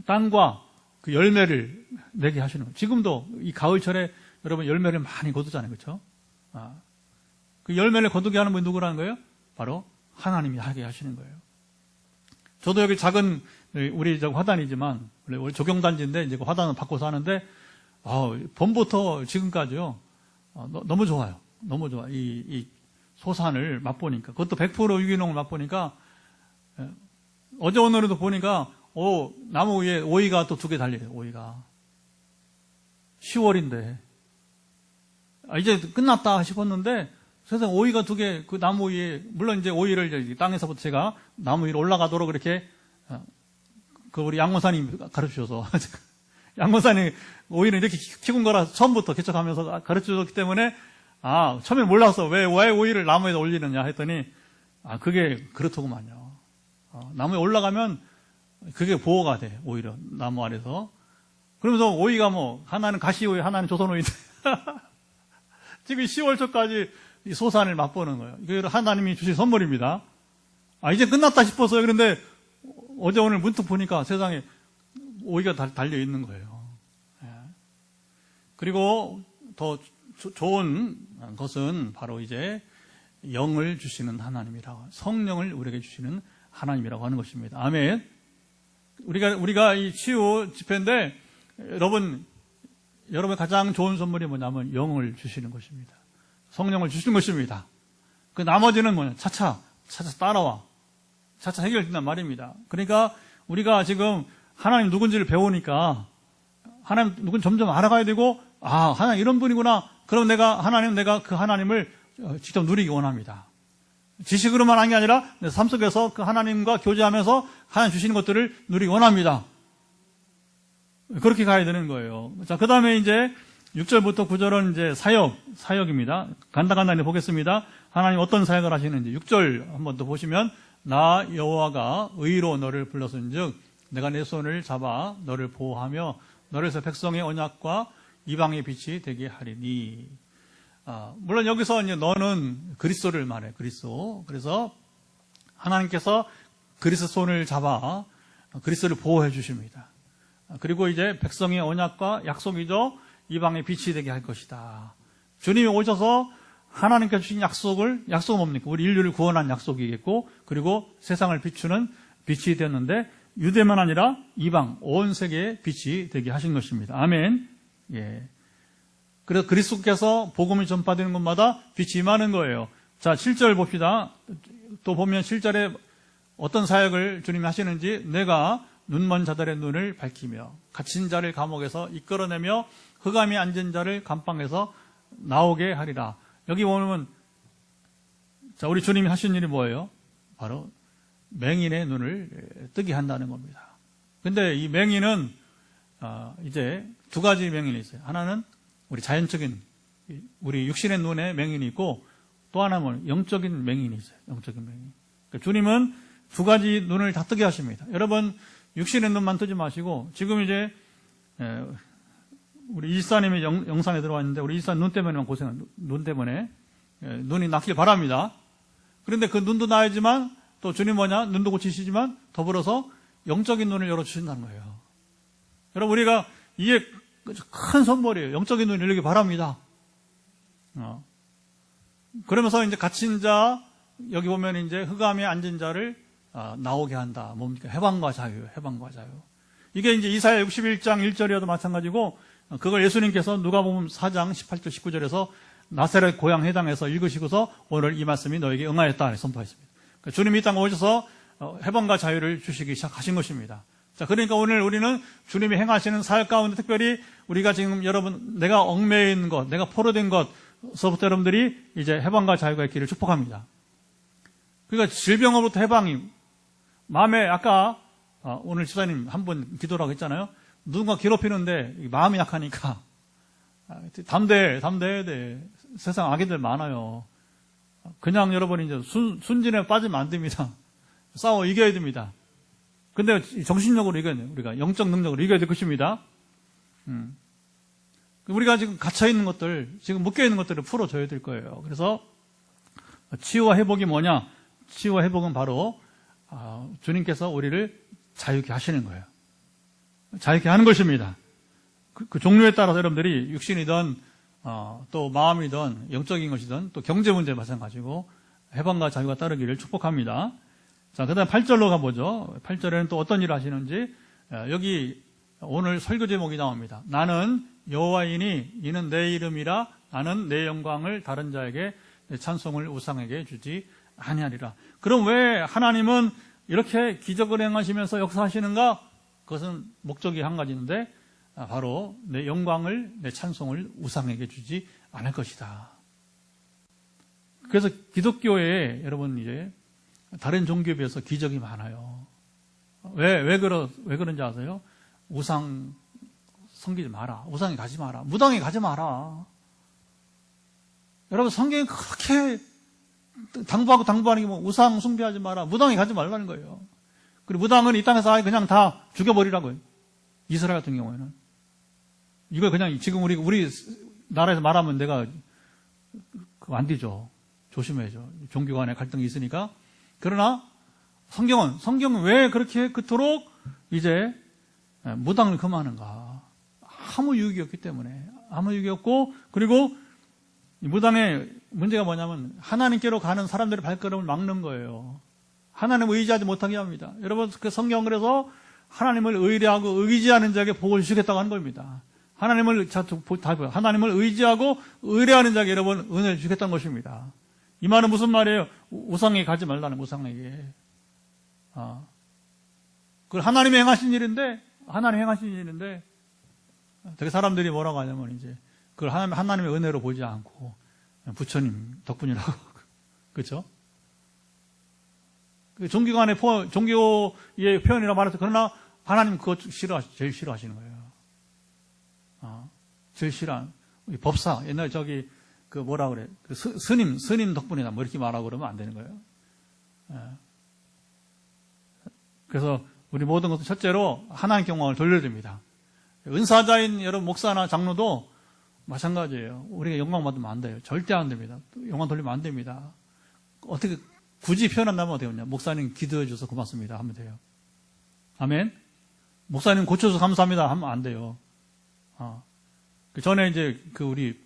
땅과 그 열매를 내게 하시는 거예요. 지금도 이 가을철에 여러분 열매를 많이 거두잖아요. 그렇죠? 그 열매를 거두게 하는 분이 누구라는 거예요? 바로 하나님이 하게 하시는 거예요. 저도 여기 작은 우리 화단이지만 원래 조경단지인데 이제 그 화단을 바꿔서 하는데 봄부터 지금까지요. 너무 좋아요. 너무 좋아. 이 소산을 맛보니까, 그것도 100% 유기농을 맛보니까, 어제 오늘도 보니까 나무 위에 오이가 또 2개 달려요. 오이가 10월인데 이제 끝났다 싶었는데 세상 오이가 2개 그 나무 위에, 물론 이제 오이를 땅에서부터 제가 나무 위로 올라가도록 그렇게 그 우리 양원사님 가르쳐줘서 양원사님 오이를 이렇게 키운 거라 처음부터 개척하면서 가르쳐줬기 때문에 처음에 몰랐어. 왜 오이를 나무에 올리느냐 했더니 그게 그렇더구만요. 나무에 올라가면 그게 보호가 돼, 오히려 나무 아래서. 그러면서 오이가 하나는 가시오이, 하나는 조선오이인데 지금 10월 초까지 이 소산을 맛보는 거예요. 이거 하나님이 주신 선물입니다. 이제 끝났다 싶었어요. 그런데 어제 오늘 문득 보니까 세상에 오이가 달려 있는 거예요. 그리고 더 좋은 것은 바로 이제 영을 주시는 하나님이라고, 성령을 우리에게 주시는 하나님이라고 하는 것입니다. 아멘. 우리가 이 치유 집회인데 여러분의 가장 좋은 선물이 뭐냐면 영을 주시는 것입니다. 성령을 주시는 것입니다. 그 나머지는 뭐냐, 차차 따라와. 차차 해결된단 말입니다. 그러니까 우리가 지금 하나님 누군지를 배우니까 하나님 누군 점점 알아가야 되고, 하나님 이런 분이구나. 그럼 내가 그 하나님을 직접 누리기 원합니다. 지식으로만 하는 게 아니라 내 삶 속에서 그 하나님과 교제하면서 하나님 주시는 것들을 누리기 원합니다. 그렇게 가야 되는 거예요. 자, 그 다음에 이제 6절부터 9절은 이제 사역입니다. 간단히 보겠습니다. 하나님 어떤 사역을 하시는지 6절 한번 더 보시면, 나 여호와가 의로 너를 불렀은즉 내가 내 손을 잡아 너를 보호하며 너를 서 백성의 언약과 이방의 빛이 되게 하리니. 물론 여기서 이제 너는 그리스도를 말해, 그리스도. 그래서 하나님께서 그리스도 손을 잡아 그리스도를 보호해 주십니다. 그리고 이제 백성의 언약과 약속이죠. 이방의 빛이 되게 할 것이다. 주님이 오셔서 하나님께서 주신 약속은 뭡니까? 우리 인류를 구원한 약속이겠고, 그리고 세상을 비추는 빛이 되었는데, 유대만 아니라 이방 온 세계의 빛이 되게 하신 것입니다. 아멘. 예. 그래서 그리스도께서 복음이 전파되는 곳마다 빛이 임하는 거예요. 자, 7절 봅시다. 또 보면 7절에 어떤 사역을 주님이 하시는지 내가 눈먼 자들의 눈을 밝히며 갇힌 자를 감옥에서 이끌어내며 흑암이 앉은 자를 감방에서 나오게 하리라. 여기 보면 자, 우리 주님이 하신 일이 뭐예요? 바로 맹인의 눈을 뜨게 한다는 겁니다. 근데 이 맹인은 이제 두 가지 맹인이 있어요. 하나는 우리 자연적인 우리 육신의 눈에 맹인이 있고 또 하나는 영적인 맹인이 있어요. 영적인 맹인. 그러니까 주님은 두 가지 눈을 다 뜨게 하십니다. 여러분 육신의 눈만 뜨지 마시고 지금 이제 우리 이사님의 영상에 들어왔는데 우리 이사 눈 때문에만 고생한 눈 때문에 눈이 낫길 바랍니다. 그런데 그 눈도 나야지만 또 주님 뭐냐 눈도 고치시지만 더불어서 영적인 눈을 열어주신다는 거예요. 여러분 우리가 이게 큰 선물이에요. 영적인 눈을 열기 바랍니다. 그러면서 이제 갇힌 자 여기 보면 이제 흑암에 앉은 자를 나오게 한다. 뭡니까? 해방과 자유, 해방과 자유. 이게 이제 이사야 61장 1절이어도 마찬가지고 그걸 예수님께서 누가복음 4장 18절 19절에서 나사렛 고향 해당에서 읽으시고서 오늘 이 말씀이 너에게 응하였다 선포했습니다. 그러니까 주님이 이 땅에 오셔서 해방과 자유를 주시기 시작하신 것입니다. 자, 그러니까 오늘 우리는 주님이 행하시는 사역 가운데 특별히 우리가 지금 여러분 내가 얽매인 것, 내가 포로된 것서부터 여러분들이 이제 해방과 자유가 있기를 축복합니다. 그러니까 질병으로부터 해방이 마음에 아까 오늘 지사님 한 번 기도라고 했잖아요. 누군가 괴롭히는데 마음이 약하니까 담대해야 돼. 세상 악인들 많아요. 그냥 여러분이 이제 순진에 빠지면 안 됩니다. 싸워 이겨야 됩니다. 근데 정신력으로 이겨야 돼요. 우리가 영적 능력으로 이겨야 될 것입니다. 우리가 지금 갇혀있는 것들, 지금 묶여있는 것들을 풀어줘야 될 거예요. 그래서 치유와 회복이 뭐냐? 치유와 회복은 바로 주님께서 우리를 자유케 하시는 거예요. 자유케 하는 것입니다. 그 종류에 따라서 여러분들이 육신이든 또 마음이든 영적인 것이든 또 경제 문제 마찬가지고 해방과 자유가 따르기를 축복합니다. 자, 그 다음 8절로 가보죠. 8절에는 또 어떤 일을 하시는지 여기 오늘 설교 제목이 나옵니다. 나는 여호와이니 이는 내 이름이라 나는 내 영광을 다른 자에게 내 찬송을 우상에게 주지 아니하리라. 그럼 왜 하나님은 이렇게 기적을 행하시면서 역사하시는가? 그것은 목적이 한 가지인데 바로 내 영광을 내 찬송을 우상에게 주지 않을 것이다. 그래서 기독교에 여러분 이제 다른 종교에 비해서 기적이 많아요. 왜 그런지 아세요? 우상 섬기지 마라. 우상에 가지 마라. 무당에 가지 마라. 여러분 성경이 그렇게 당부하는 게 뭐 우상 숭배하지 마라. 무당에 가지 말라는 거예요. 그리고 무당은 이 땅에서 아예 그냥 다 죽여버리라고요. 이스라엘 같은 경우에는. 이거 그냥 지금 우리 나라에서 말하면 내가 그거 안 되죠. 조심해야죠. 종교 간에 갈등이 있으니까. 그러나 성경은 왜 그렇게 그토록 이제 무당을 금하는가? 아무 유익이 없기 때문에. 아무 유익이 없고, 그리고 무당의 문제가 뭐냐면 하나님께로 가는 사람들의 발걸음을 막는 거예요. 하나님을 의지하지 못하게 합니다. 여러분, 그 성경은 그래서 하나님을 의뢰하고 의지하는 자에게 복을 주시겠다고 하는 겁니다. 하나님을 의지하고 의뢰하는 자에게 여러분 은혜를 주겠다는 것입니다. 이 말은 무슨 말이에요? 우상에 가지 말라는, 우상에게. 그 하나님이 행하신 일인데 되게 사람들이 뭐라고 하냐면 이제 그걸 하나님의 은혜로 보지 않고 부처님 덕분이라고. 그렇죠? 종교의 표현이라고 말해서 그러나 하나님 그것 제일 싫어하시는 거예요. 제일 싫어하는 법사 옛날 저기 그 뭐라 그래 그 스님 덕분이다 뭐 이렇게 말하고 그러면 안 되는 거예요. 그래서 우리 모든 것은 첫째로 하나님께 영광을 돌려야 됩니다. 은사자인 여러분 목사나 장로도 마찬가지예요. 우리가 영광 받으면 안 돼요. 절대 안 됩니다. 영광 돌리면 안 됩니다. 어떻게 굳이 표현한다면 어떻게 하냐? 목사님 기도해 주셔서 고맙습니다 하면 돼요. 아멘. 목사님 고쳐서 감사합니다 하면 안 돼요. 그 전에 이제 그 우리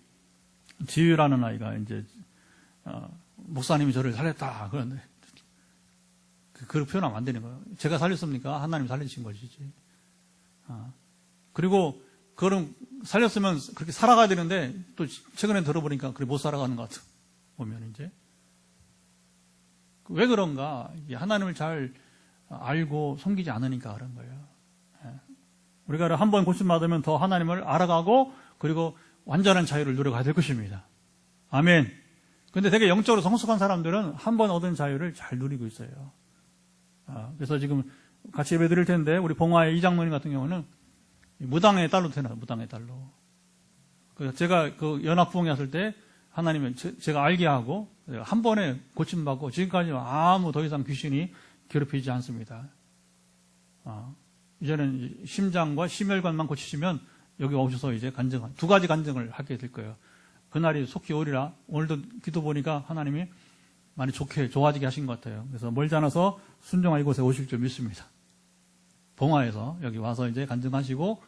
지유라는 아이가 이제 목사님이 저를 살렸다 그런데 그렇게 표현하면 안 되는 거예요. 제가 살렸습니까? 하나님이 살리신 것이지. 그리고 그럼 살렸으면 그렇게 살아가야 되는데 또 최근에 들어보니까 그렇게 못 살아가는 것 같아. 보면 이제 왜 그런가? 이게 하나님을 잘 알고 섬기지 않으니까 그런 거예요. 우리가 한 번 고침받으면 더 하나님을 알아가고 그리고 완전한 자유를 누려가야 될 것입니다. 아멘. 근데 되게 영적으로 성숙한 사람들은 한 번 얻은 자유를 잘 누리고 있어요. 그래서 지금 같이 예배 드릴 텐데 우리 봉화의 이장로님 같은 경우는 무당의 딸로 태어나요. 무당의 딸로. 그래서 제가 그 연합부흥회 왔을 때 하나님은 제가 알게 하고 한 번에 고침받고 지금까지 아무 더 이상 귀신이 괴롭히지 않습니다. 이제는 심장과 심혈관만 고치시면 여기 오셔서 이제 간증, 두 가지 간증을 하게 될 거예요. 그날이 속히 오리라. 오늘도 기도 보니까 하나님이 많이 좋아지게 하신 것 같아요. 그래서 멀지 않아서 순종하 이곳에 오실 줄 믿습니다. 봉화에서 여기 와서 이제 간증하시고,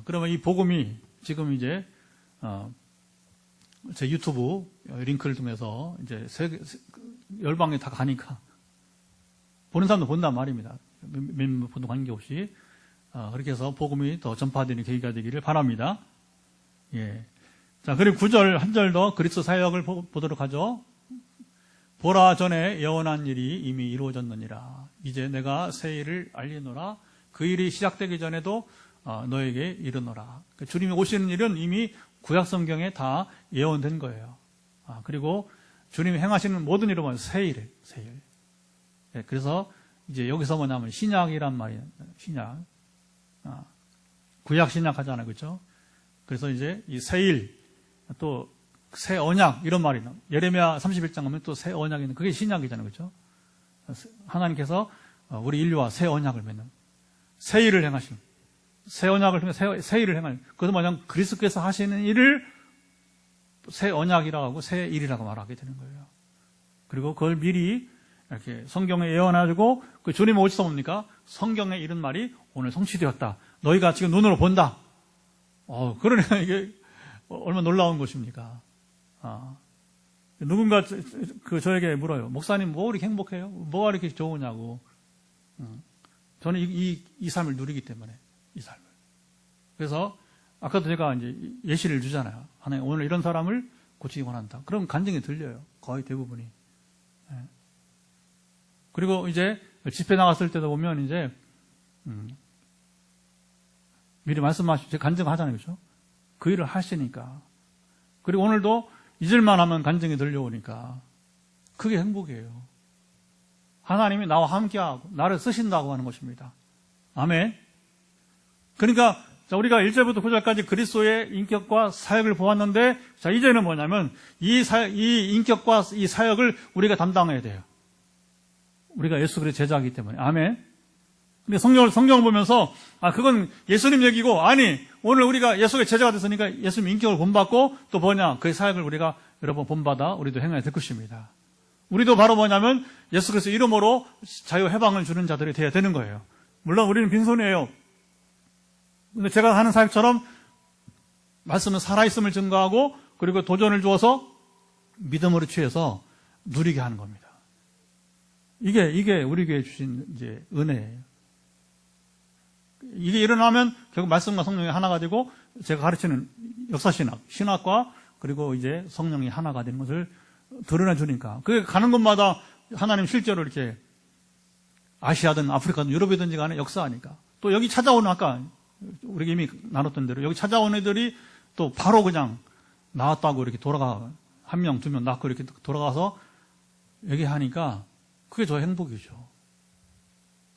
그러면 이 복음이 지금 이제, 제 유튜브 링크를 통해서 이제 열방에 다 가니까 보는 사람도 본단 말입니다. 몇 분도 관계없이. 그렇게 해서 복음이 더 전파되는 계기가 되기를 바랍니다. 예. 자, 그리고 9절, 한 절 더 그리스도 사역을 보도록 하죠. 보라, 전에 예언한 일이 이미 이루어졌느니라. 이제 내가 새 일을 알리노라. 그 일이 시작되기 전에도 너에게 이르노라. 그러니까 주님이 오시는 일은 이미 구약 성경에 다 예언된 거예요. 그리고 주님이 행하시는 모든 일은 뭐예요? 새 일. 예, 그래서 이제 여기서 뭐냐면 신약이란 말이에요. 신약. 구약 신약 하잖아요. 그렇죠? 그래서 이제 이 새 일, 또 새 언약 이런 말이 나와요. 예레미야 31장 가면 또 새 언약이 있는 그게 신약이잖아요. 그렇죠? 하나님께서 우리 인류와 새 언약을 맺는 새 일을 행하시는 새 언약을 통해 새 일을 행하는 그것은 뭐냐면 그리스도께서 하시는 일을 새 언약이라고 하고 새 일이라고 말하게 되는 거예요. 그리고 그걸 미리 이렇게 성경에 예언해가지고 그 주님은 어디서 뭡니까? 성경에 이런 말이 오늘 성취되었다. 너희가 지금 눈으로 본다. 그러니까 이게 얼마나 놀라운 것입니까? 누군가 저에게 물어요. 목사님 뭐 이렇게 행복해요? 뭐가 이렇게 좋으냐고. 저는 이 삶을 누리기 때문에 이 삶을. 그래서 아까도 제가 이제 예시를 주잖아요. 하나님 오늘 이런 사람을 고치기 원한다. 그럼 간증이 들려요. 거의 대부분이. 그리고 이제 집회 나갔을 때도 보면 이제 미리 말씀하시죠. 간증하잖아요. 그렇죠? 그 일을 하시니까. 그리고 오늘도 잊을만 하면 간증이 들려오니까 그게 행복이에요. 하나님이 나와 함께하고 나를 쓰신다고 하는 것입니다. 아멘. 그러니까 우리가 1절부터 9절까지 그리스도의 인격과 사역을 보았는데 자 이제는 뭐냐면 이 인격과 이 사역을 우리가 담당해야 돼요. 우리가 예수 그리스도의 제자이기 때문에. 아멘. 근데 성경을 보면서 그건 예수님 얘기고 아니 오늘 우리가 예수의 제자가 됐으니까 예수님 인격을 본받고 또 뭐냐 그 사역을 우리가 여러분 본받아 우리도 행해야 될 것입니다. 우리도 바로 뭐냐면 예수 그리스도 이름으로 자유 해방을 주는 자들이 되어야 되는 거예요. 물론 우리는 빈손이에요. 근데 제가 하는 사역처럼 말씀은 살아있음을 증거하고 그리고 도전을 주어서 믿음으로 취해서 누리게 하는 겁니다. 이게 우리 교회에 주신 이제 은혜예요. 이게 일어나면 결국 말씀과 성령이 하나가 되고 제가 가르치는 역사신학, 신학과 그리고 이제 성령이 하나가 되는 것을 드러내 주니까 그게 가는 곳마다 하나님 실제로 이렇게 아시아든 아프리카든 유럽이든지 간에 역사하니까 또 여기 찾아오는 아까 우리가 이미 나눴던 대로 여기 찾아온 애들이 또 바로 그냥 나왔다고 이렇게 돌아가 한 명, 두 명 낳고 이렇게 돌아가서 얘기하니까 그게 저 행복이죠.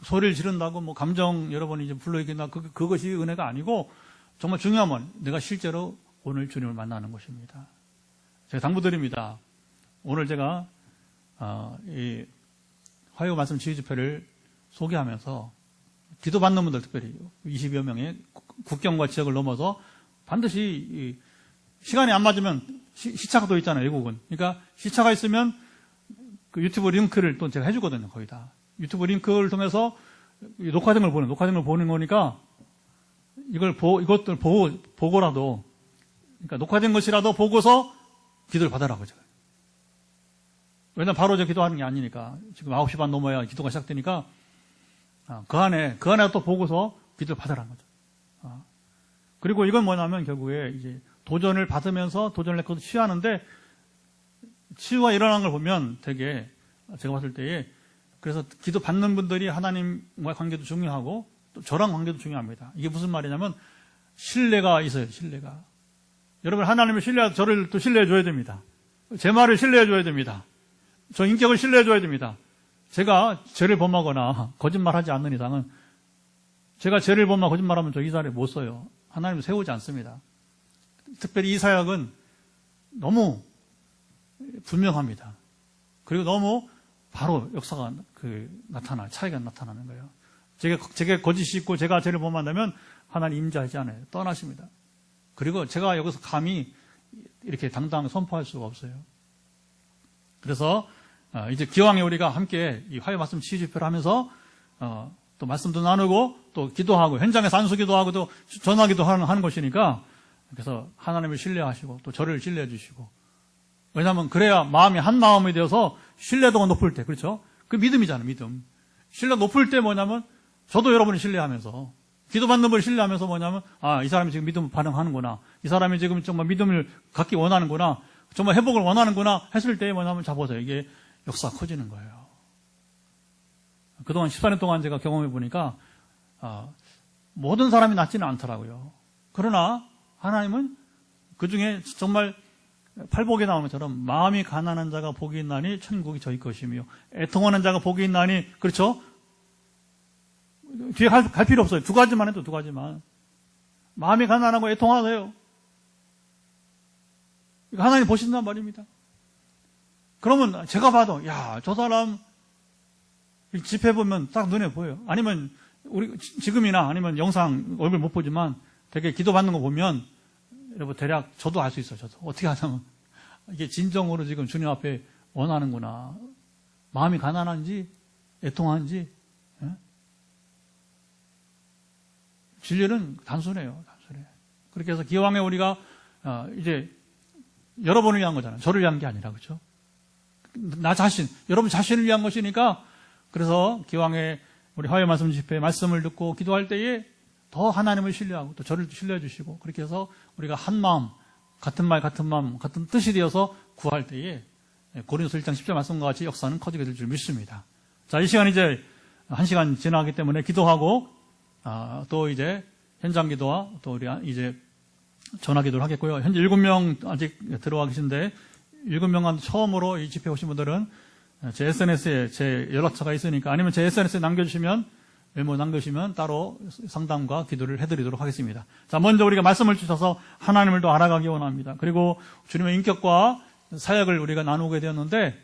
소리를 지른다고 뭐 감정 여러분이 이제 불러일으킨다 그것이 은혜가 아니고 정말 중요한 건 내가 실제로 오늘 주님을 만나는 것입니다. 제가 당부드립니다. 오늘 제가 이 화요 말씀 지휘 집회를 소개하면서 기도받는 분들 특별히 20여 명의 국경과 지역을 넘어서 반드시 시간이 안 맞으면 시차가 또 있잖아요. 외국은. 그러니까 시차가 있으면 그 유튜브 링크를 또 제가 해주거든요. 거의 다. 유튜브 링크를 통해서 녹화된 걸 보는 거니까 이것들 보고라도 그러니까 녹화된 것이라도 보고서 기도를 받으라고 제가. 왜냐면 바로 저 기도하는 게 아니니까 지금 9시 반 넘어야 기도가 시작되니까 그 안에 또 보고서 기도를 받으라는 거죠. 그리고 이건 뭐냐면 결국에 이제 도전을 받으면서 도전을 했고 치유하는데 치유가 일어나는 걸 보면 되게 제가 봤을 때에. 그래서 기도 받는 분들이 하나님과의 관계도 중요하고 또 저랑 관계도 중요합니다. 이게 무슨 말이냐면 신뢰가 있어요. 신뢰가. 여러분 하나님을 신뢰하고 저를 또 신뢰해 줘야 됩니다. 제 말을 신뢰해 줘야 됩니다. 저 인격을 신뢰해 줘야 됩니다. 제가 죄를 범하거나 거짓말하지 않는 이상은 제가 죄를 범하고 거짓말하면 저 이 자리에 못 서요. 하나님은 세우지 않습니다. 특별히 이 사역은 너무 분명합니다. 그리고 너무 바로 역사가 차이가 나타나는 거예요. 제가 거짓이 있고 제가 죄를 범한다면 하나님 임재하지 않아요. 떠나십니다. 그리고 제가 여기서 감히 이렇게 당당하게 선포할 수가 없어요. 그래서 이제 기왕에 우리가 함께 이 화요 말씀 치유 집회를 하면서 또 말씀도 나누고 또 기도하고 현장에서 안수기도 하고 또 전화기도 하는 것이니까 그래서 하나님을 신뢰하시고 또 저를 신뢰해 주시고 왜냐하면 그래야 마음이 한 마음이 되어서 신뢰도가 높을 때 그렇죠? 그 믿음이잖아요. 믿음. 신뢰 높을 때 뭐냐면 저도 여러분을 신뢰하면서 기도받는 분을 신뢰하면서 뭐냐면 이 사람이 지금 믿음 반응하는구나. 이 사람이 지금 정말 믿음을 갖기 원하는구나. 정말 회복을 원하는구나 했을 때 뭐냐면 잡아서 이게 역사가 커지는 거예요. 그동안 14년 동안 제가 경험해 보니까 모든 사람이 낫지는 않더라고요. 그러나 하나님은 그중에 정말 팔복에 나오는 것처럼 마음이 가난한 자가 복이 있나니 천국이 저희 것이며 애통하는 자가 복이 있나니 그렇죠? 뒤에 갈 필요 없어요. 두 가지만 해도 두 가지만. 마음이 가난하고 애통하세요. 하나님 보신단 말입니다. 그러면 제가 봐도 저 사람 집회 보면 딱 눈에 보여요. 아니면 우리 지금이나 아니면 영상 얼굴 못 보지만 되게 기도받는 거 보면 여러분 대략 저도 알 수 있어요. 저도 어떻게 하냐면 이게 진정으로 지금 주님 앞에 원하는구나. 마음이 가난한지 애통한지 진리는 단순해요. 단순해. 그렇게 해서 기왕에 우리가 이제 여러분을 위한 거잖아요. 저를 위한 게 아니라 그렇죠? 나 자신, 여러분 자신을 위한 것이니까 그래서 기왕에 우리 화요 말씀 집회 말씀을 듣고 기도할 때에 더 하나님을 신뢰하고 또 저를 신뢰해 주시고 그렇게 해서 우리가 한 마음, 같은 말, 같은 마음, 같은 뜻이 되어서 구할 때에 고린도서 1장 10절 말씀과 같이 역사는 커지게 될 줄 믿습니다. 자, 이 시간 이제 1시간 지나기 때문에 기도하고 또 이제 현장 기도와 또 우리 이제 전화 기도를 하겠고요. 현재 7명 아직 들어와 계신데 7명간 처음으로 이 집회 오신 분들은 제 SNS에 제 연락처가 있으니까 아니면 제 SNS에 남겨주시면 메모 남겨주시면 따로 상담과 기도를 해드리도록 하겠습니다. 자, 먼저 우리가 말씀을 주셔서 하나님을 더 알아가기 원합니다. 그리고 주님의 인격과 사역을 우리가 나누게 되었는데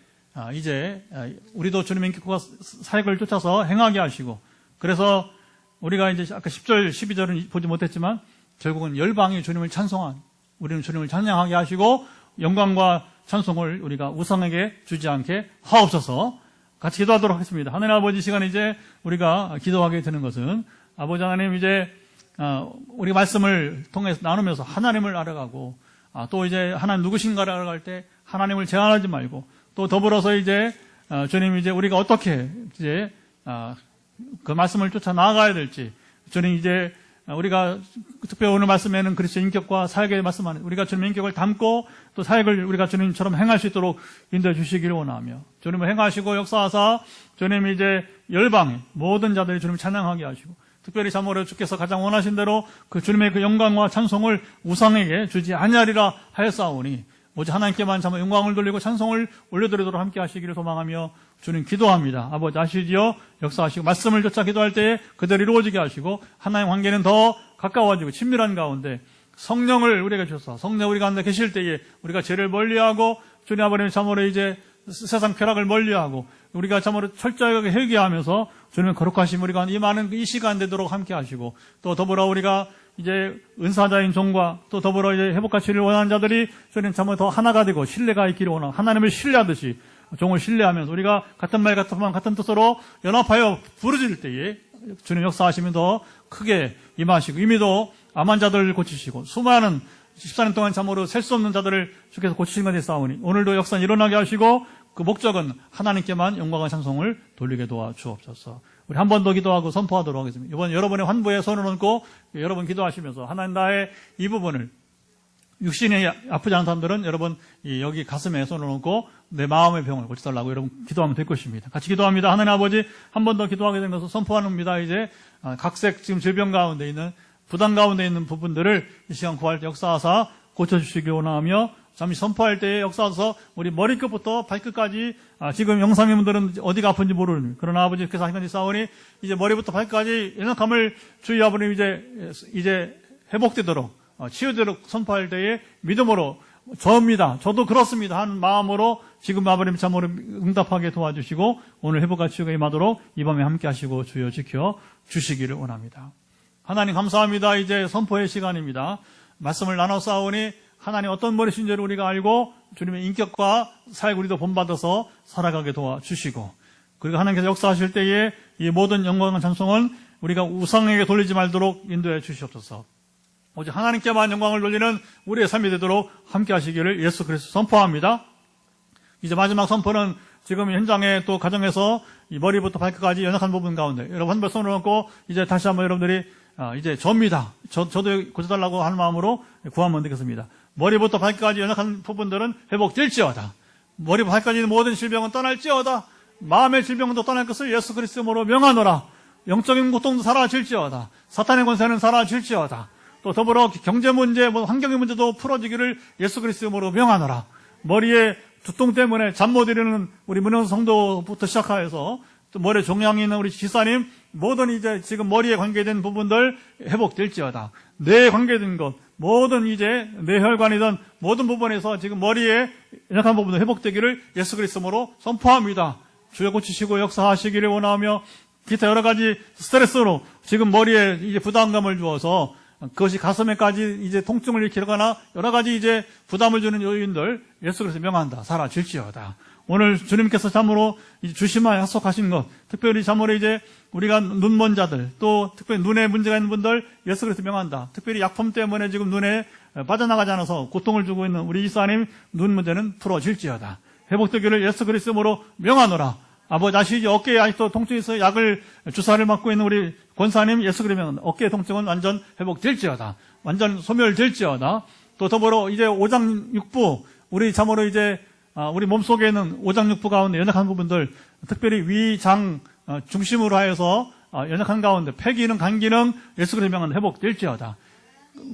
이제 우리도 주님의 인격과 사역을 쫓아서 행하게 하시고 그래서 우리가 이제 아까 10절, 12절은 보지 못했지만 결국은 열방이 주님을 찬송한 우리는 주님을 찬양하게 하시고 영광과 찬송을 우리가 우상에게 주지 않게 하옵소서. 같이 기도하도록 하겠습니다. 하나님 아버지 시간에 이제 우리가 기도하게 되는 것은 아버지 하나님 이제 우리 말씀을 통해서 나누면서 하나님을 알아가고 또 이제 하나님 누구신가를 알아갈 때 하나님을 제한하지 말고 또 더불어서 이제 주님 이제 우리가 어떻게 이제 그 말씀을 쫓아 나아가야 될지 주님 이제 우리가 특별히 오늘 말씀에는 그리스도의 인격과 사역의 말씀하는 우리가 주님의 인격을 담고 또 사역을 우리가 주님처럼 행할 수 있도록 인도해 주시기를 원하며 주님을 행하시고 역사하사 주님이 이제 열방의 모든 자들이 주님을 찬양하게 하시고 특별히 자모로 주께서 가장 원하신 대로 그 주님의 그 영광과 찬송을 우상에게 주지 아니하리라 하였사오니 오직 하나님께만 참 영광을 돌리고 찬송을 올려드리도록 함께 하시기를 소망하며 주님 기도합니다. 아버지 아시지요? 역사하시고 말씀을 쫓아 기도할 때에 그대로 이루어지게 하시고 하나님 관계는 더 가까워지고 친밀한 가운데 성령을 우리에게 주셔서 성령 우리 가운데 계실 때에 우리가 죄를 멀리하고 주님 아버지의 참으로 이제 세상 쾌락을 멀리하고 우리가 참으로 철저하게 회개하면서 주님의 거룩하심 우리가 이 많은 이 시간 되도록 함께 하시고 또 더불어 우리가 이제 은사자인 종과 또 더불어 이제 회복가치를 원하는 자들이 주님 참으로 더 하나가 되고 신뢰가 있기를 원하고 하나님을 신뢰하듯이 종을 신뢰하면서 우리가 같은 말 같은 마음 같은 뜻으로 연합하여 부르짖을 때에 주님 역사하시면 더 크게 임하시고 이미도 암환 자들을 고치시고 수많은 14년 동안 참으로 셀 수 없는 자들을 주께서 고치신 것에 싸우니 오늘도 역사는 일어나게 하시고 그 목적은 하나님께만 영광과 찬송을 돌리게 도와주옵소서. 우리 한 번 더 기도하고 선포하도록 하겠습니다. 이번 여러분의 환부에 손을 얹고 여러분 기도하시면서 하나님 나의 이 부분을 육신이 아프지 않은 사람들은 여러분 여기 가슴에 손을 얹고 내 마음의 병을 고쳐달라고 여러분 기도하면 될 것입니다. 같이 기도합니다. 하나님 아버지, 한 번 더 기도하게 된 것을 선포합니다. 이제 각색 지금 질병 가운데 있는, 부담 가운데 있는 부분들을 이 시간 구할 때 역사하사 고쳐주시기 원하며, 잠시 선포할 때에 역사하셔서 우리 머리끝부터 발끝까지, 지금 영상의 분들은 어디가 아픈지 모르는, 그러나 아버지 그래서 하나님 싸우니 이제 머리부터 발끝까지 연약함을 주의 아버님 이제 회복되도록, 치유되도록 선포할 때에 믿음으로 저입니다, 저도 그렇습니다 하는 마음으로 지금 아버님 참으로 응답하게 도와주시고 오늘 회복과 치유가 임하도록 이 밤에 함께 하시고 주여 지켜 주시기를 원합니다. 하나님 감사합니다. 이제 선포의 시간입니다. 말씀을 나눠 싸우니 하나님 어떤 머리신지를 우리가 알고 주님의 인격과 사역 우리도 본받아서 살아가게 도와주시고, 그리고 하나님께서 역사하실 때에 이 모든 영광과 찬송은 우리가 우상에게 돌리지 말도록 인도해 주시옵소서. 오직 하나님께만 영광을 돌리는 우리의 삶이 되도록 함께 하시기를 예수 그리스도 선포합니다. 이제 마지막 선포는 지금 현장에 또 가정에서 이 머리부터 발끝까지 연약한 부분 가운데 여러분 한 번 손을 얹고 이제 다시 한번 여러분들이 이제 저입니다, 저도 고쳐달라고 하는 마음으로 구하면 되겠습니다. 머리부터 발끝까지 연약한 부분들은 회복될지어다. 머리부터 발끝까지 있는 모든 질병은 떠날지어다. 마음의 질병도 떠날 것을 예수 그리스도로 명하노라. 영적인 고통도 사라질지어다. 사탄의 권세는 사라질지어다. 또 더불어 경제 문제, 환경의 문제도 풀어지기를 예수 그리스도로 명하노라. 머리에 두통 때문에 잠 못 이루는 우리 문영수 성도부터 시작하여서 또 머리에 종양이 있는 우리 지사님, 모든 이제 지금 머리에 관계된 부분들 회복될지어다. 뇌에 관계된 것, 모든 이제 뇌혈관이든 모든 부분에서 지금 머리에 연약한 부분도 회복되기를 예수 그리스도로 선포합니다. 주여 고치시고 역사하시기를 원하며, 기타 여러 가지 스트레스로 지금 머리에 이제 부담감을 주어서 그것이 가슴에까지 이제 통증을 일으키거나 여러 가지 이제 부담을 주는 요인들 예수 그리스도 명한다. 사라질지어다. 오늘 주님께서 참으로 주심하여 약속하신 것, 특별히 참으로 이제 우리가 눈먼 자들, 또 특별히 눈에 문제가 있는 분들 예수 그리스도 명한다. 특별히 약품 때문에 지금 눈에 빠져나가지 않아서 고통을 주고 있는 우리 이사님 눈 문제는 풀어질지어다. 회복되기를 예수 그리스도로 명하노라. 아버지 아시죠? 어깨에 아직도 통증이 있어 약을 주사를 맞고 있는 우리 권사님 예수 그리스도 명한다. 어깨의 통증은 완전 회복될지어다. 완전 소멸될지어다. 또 더불어 이제 오장육부, 우리 참으로 이제 우리 몸속에 있는 오장육부 가운데 연약한 부분들, 특별히 위장 중심으로 하여서 연약한 가운데 폐기능, 간기능 예수 그리스도 명은 회복될지어다.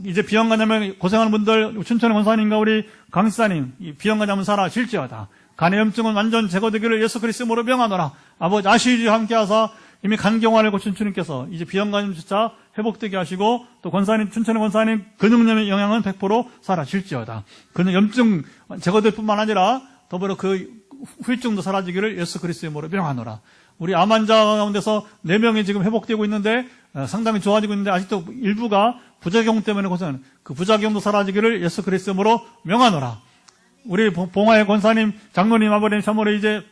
이제 비형간염에 고생하는 분들, 춘천의 권사님과 우리 강사님 비형간염은 사라질지어다. 간의 염증은 완전 제거되기를 예수 그리스도로 명하노라. 아버지 아시지 함께하사 이미 간경화를 고친 주님께서 이제 비형간염조차 회복되게 하시고, 또 권사님, 춘천의 권사님 근육염의 영향은 100% 사라질지어다. 그는 염증 제거될 뿐만 아니라 더불어 그 후유증도 사라지기를 예수 그리스도의 이름으로 명하노라. 우리 암 환자 가운데서 4명이 지금 회복되고 있는데 상당히 좋아지고 있는데 아직도 일부가 부작용 때문에 고생하는 그 부작용도 사라지기를 예수 그리스도의 이름으로 명하노라. 우리 봉화의 권사님, 장로님 아버님 참으로 이제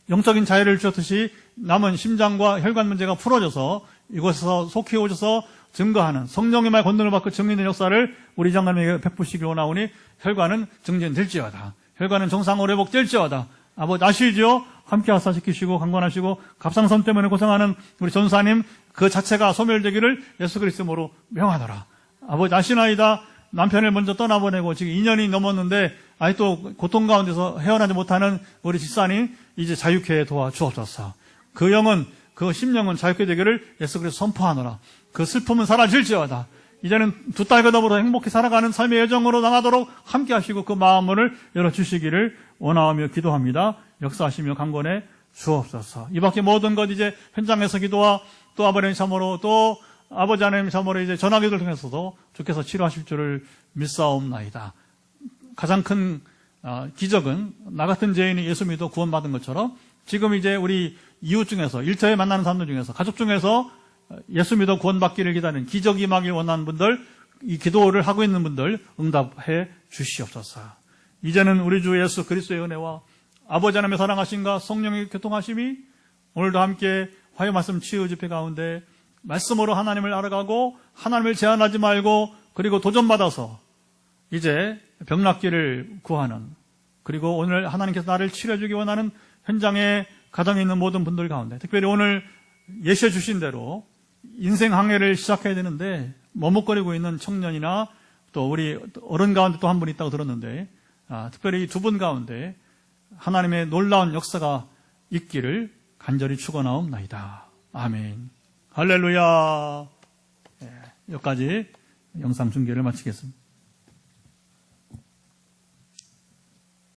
영적인 자유를 주셨듯이 남은 심장과 혈관 문제가 풀어져서 이곳에서 속히 오셔서 증거하는 성령의 말 권능을 받고 증인의 역사를 우리 장로님에게 베푸시기 원하오니 혈관은 증진될지어다. 혈관은 정상으로 회복될지어다. 아버지 아시죠? 함께 하사시키시고 강권하시고 갑상선 때문에 고생하는 우리 전사님 그 자체가 소멸되기를 예수 그리스도로 명하노라. 아버지 아시나이다. 남편을 먼저 떠나보내고 지금 2년이 넘었는데 아직도 고통 가운데서 헤어나지 못하는 우리 집사님 이제 자유케 도와주옵소서. 그 영은, 그 심령은 자유케 되기를 예수 그리스도 선포하노라. 그 슬픔은 사라질지어다. 이제는 두 딸과 더불어 행복히 살아가는 삶의 여정으로 나가도록 함께 하시고 그 마음문을 열어주시기를 원하며 기도합니다. 역사하시며 강권해 주옵소서. 이 밖에 모든 것 이제 현장에서 기도와 또 아버님 참으로 또 아버지 하나님 참으로 이제 전화기도를 통해서도 주께서 치료하실 줄을 믿사옵나이다. 가장 큰 기적은 나 같은 죄인이 예수 믿어 구원받은 것처럼 지금 이제 우리 이웃 중에서 일터에 만나는 사람들 중에서 가족 중에서 예수 믿어 구원받기를 기다리는 기적이 임하길 원하는 분들, 이 기도를 하고 있는 분들 응답해 주시옵소서. 이제는 우리 주 예수 그리스도의 은혜와 아버지 하나님의 사랑하심과 성령의 교통하심이 오늘도 함께 화요 말씀 치유 집회 가운데 말씀으로 하나님을 알아가고 하나님을 제한하지 말고 그리고 도전받아서 이제 병낫기를 구하는, 그리고 오늘 하나님께서 나를 치료해주기 원하는 현장에 가정에 있는 모든 분들 가운데 특별히 오늘 예시해 주신 대로 인생 항해를 시작해야 되는데 머뭇거리고 있는 청년이나 또 우리 어른 가운데 또 한 분 있다고 들었는데, 특별히 이 두 분 가운데 하나님의 놀라운 역사가 있기를 간절히 축원하옵나이다. 아멘. 할렐루야. 여기까지 영상 중계를 마치겠습니다.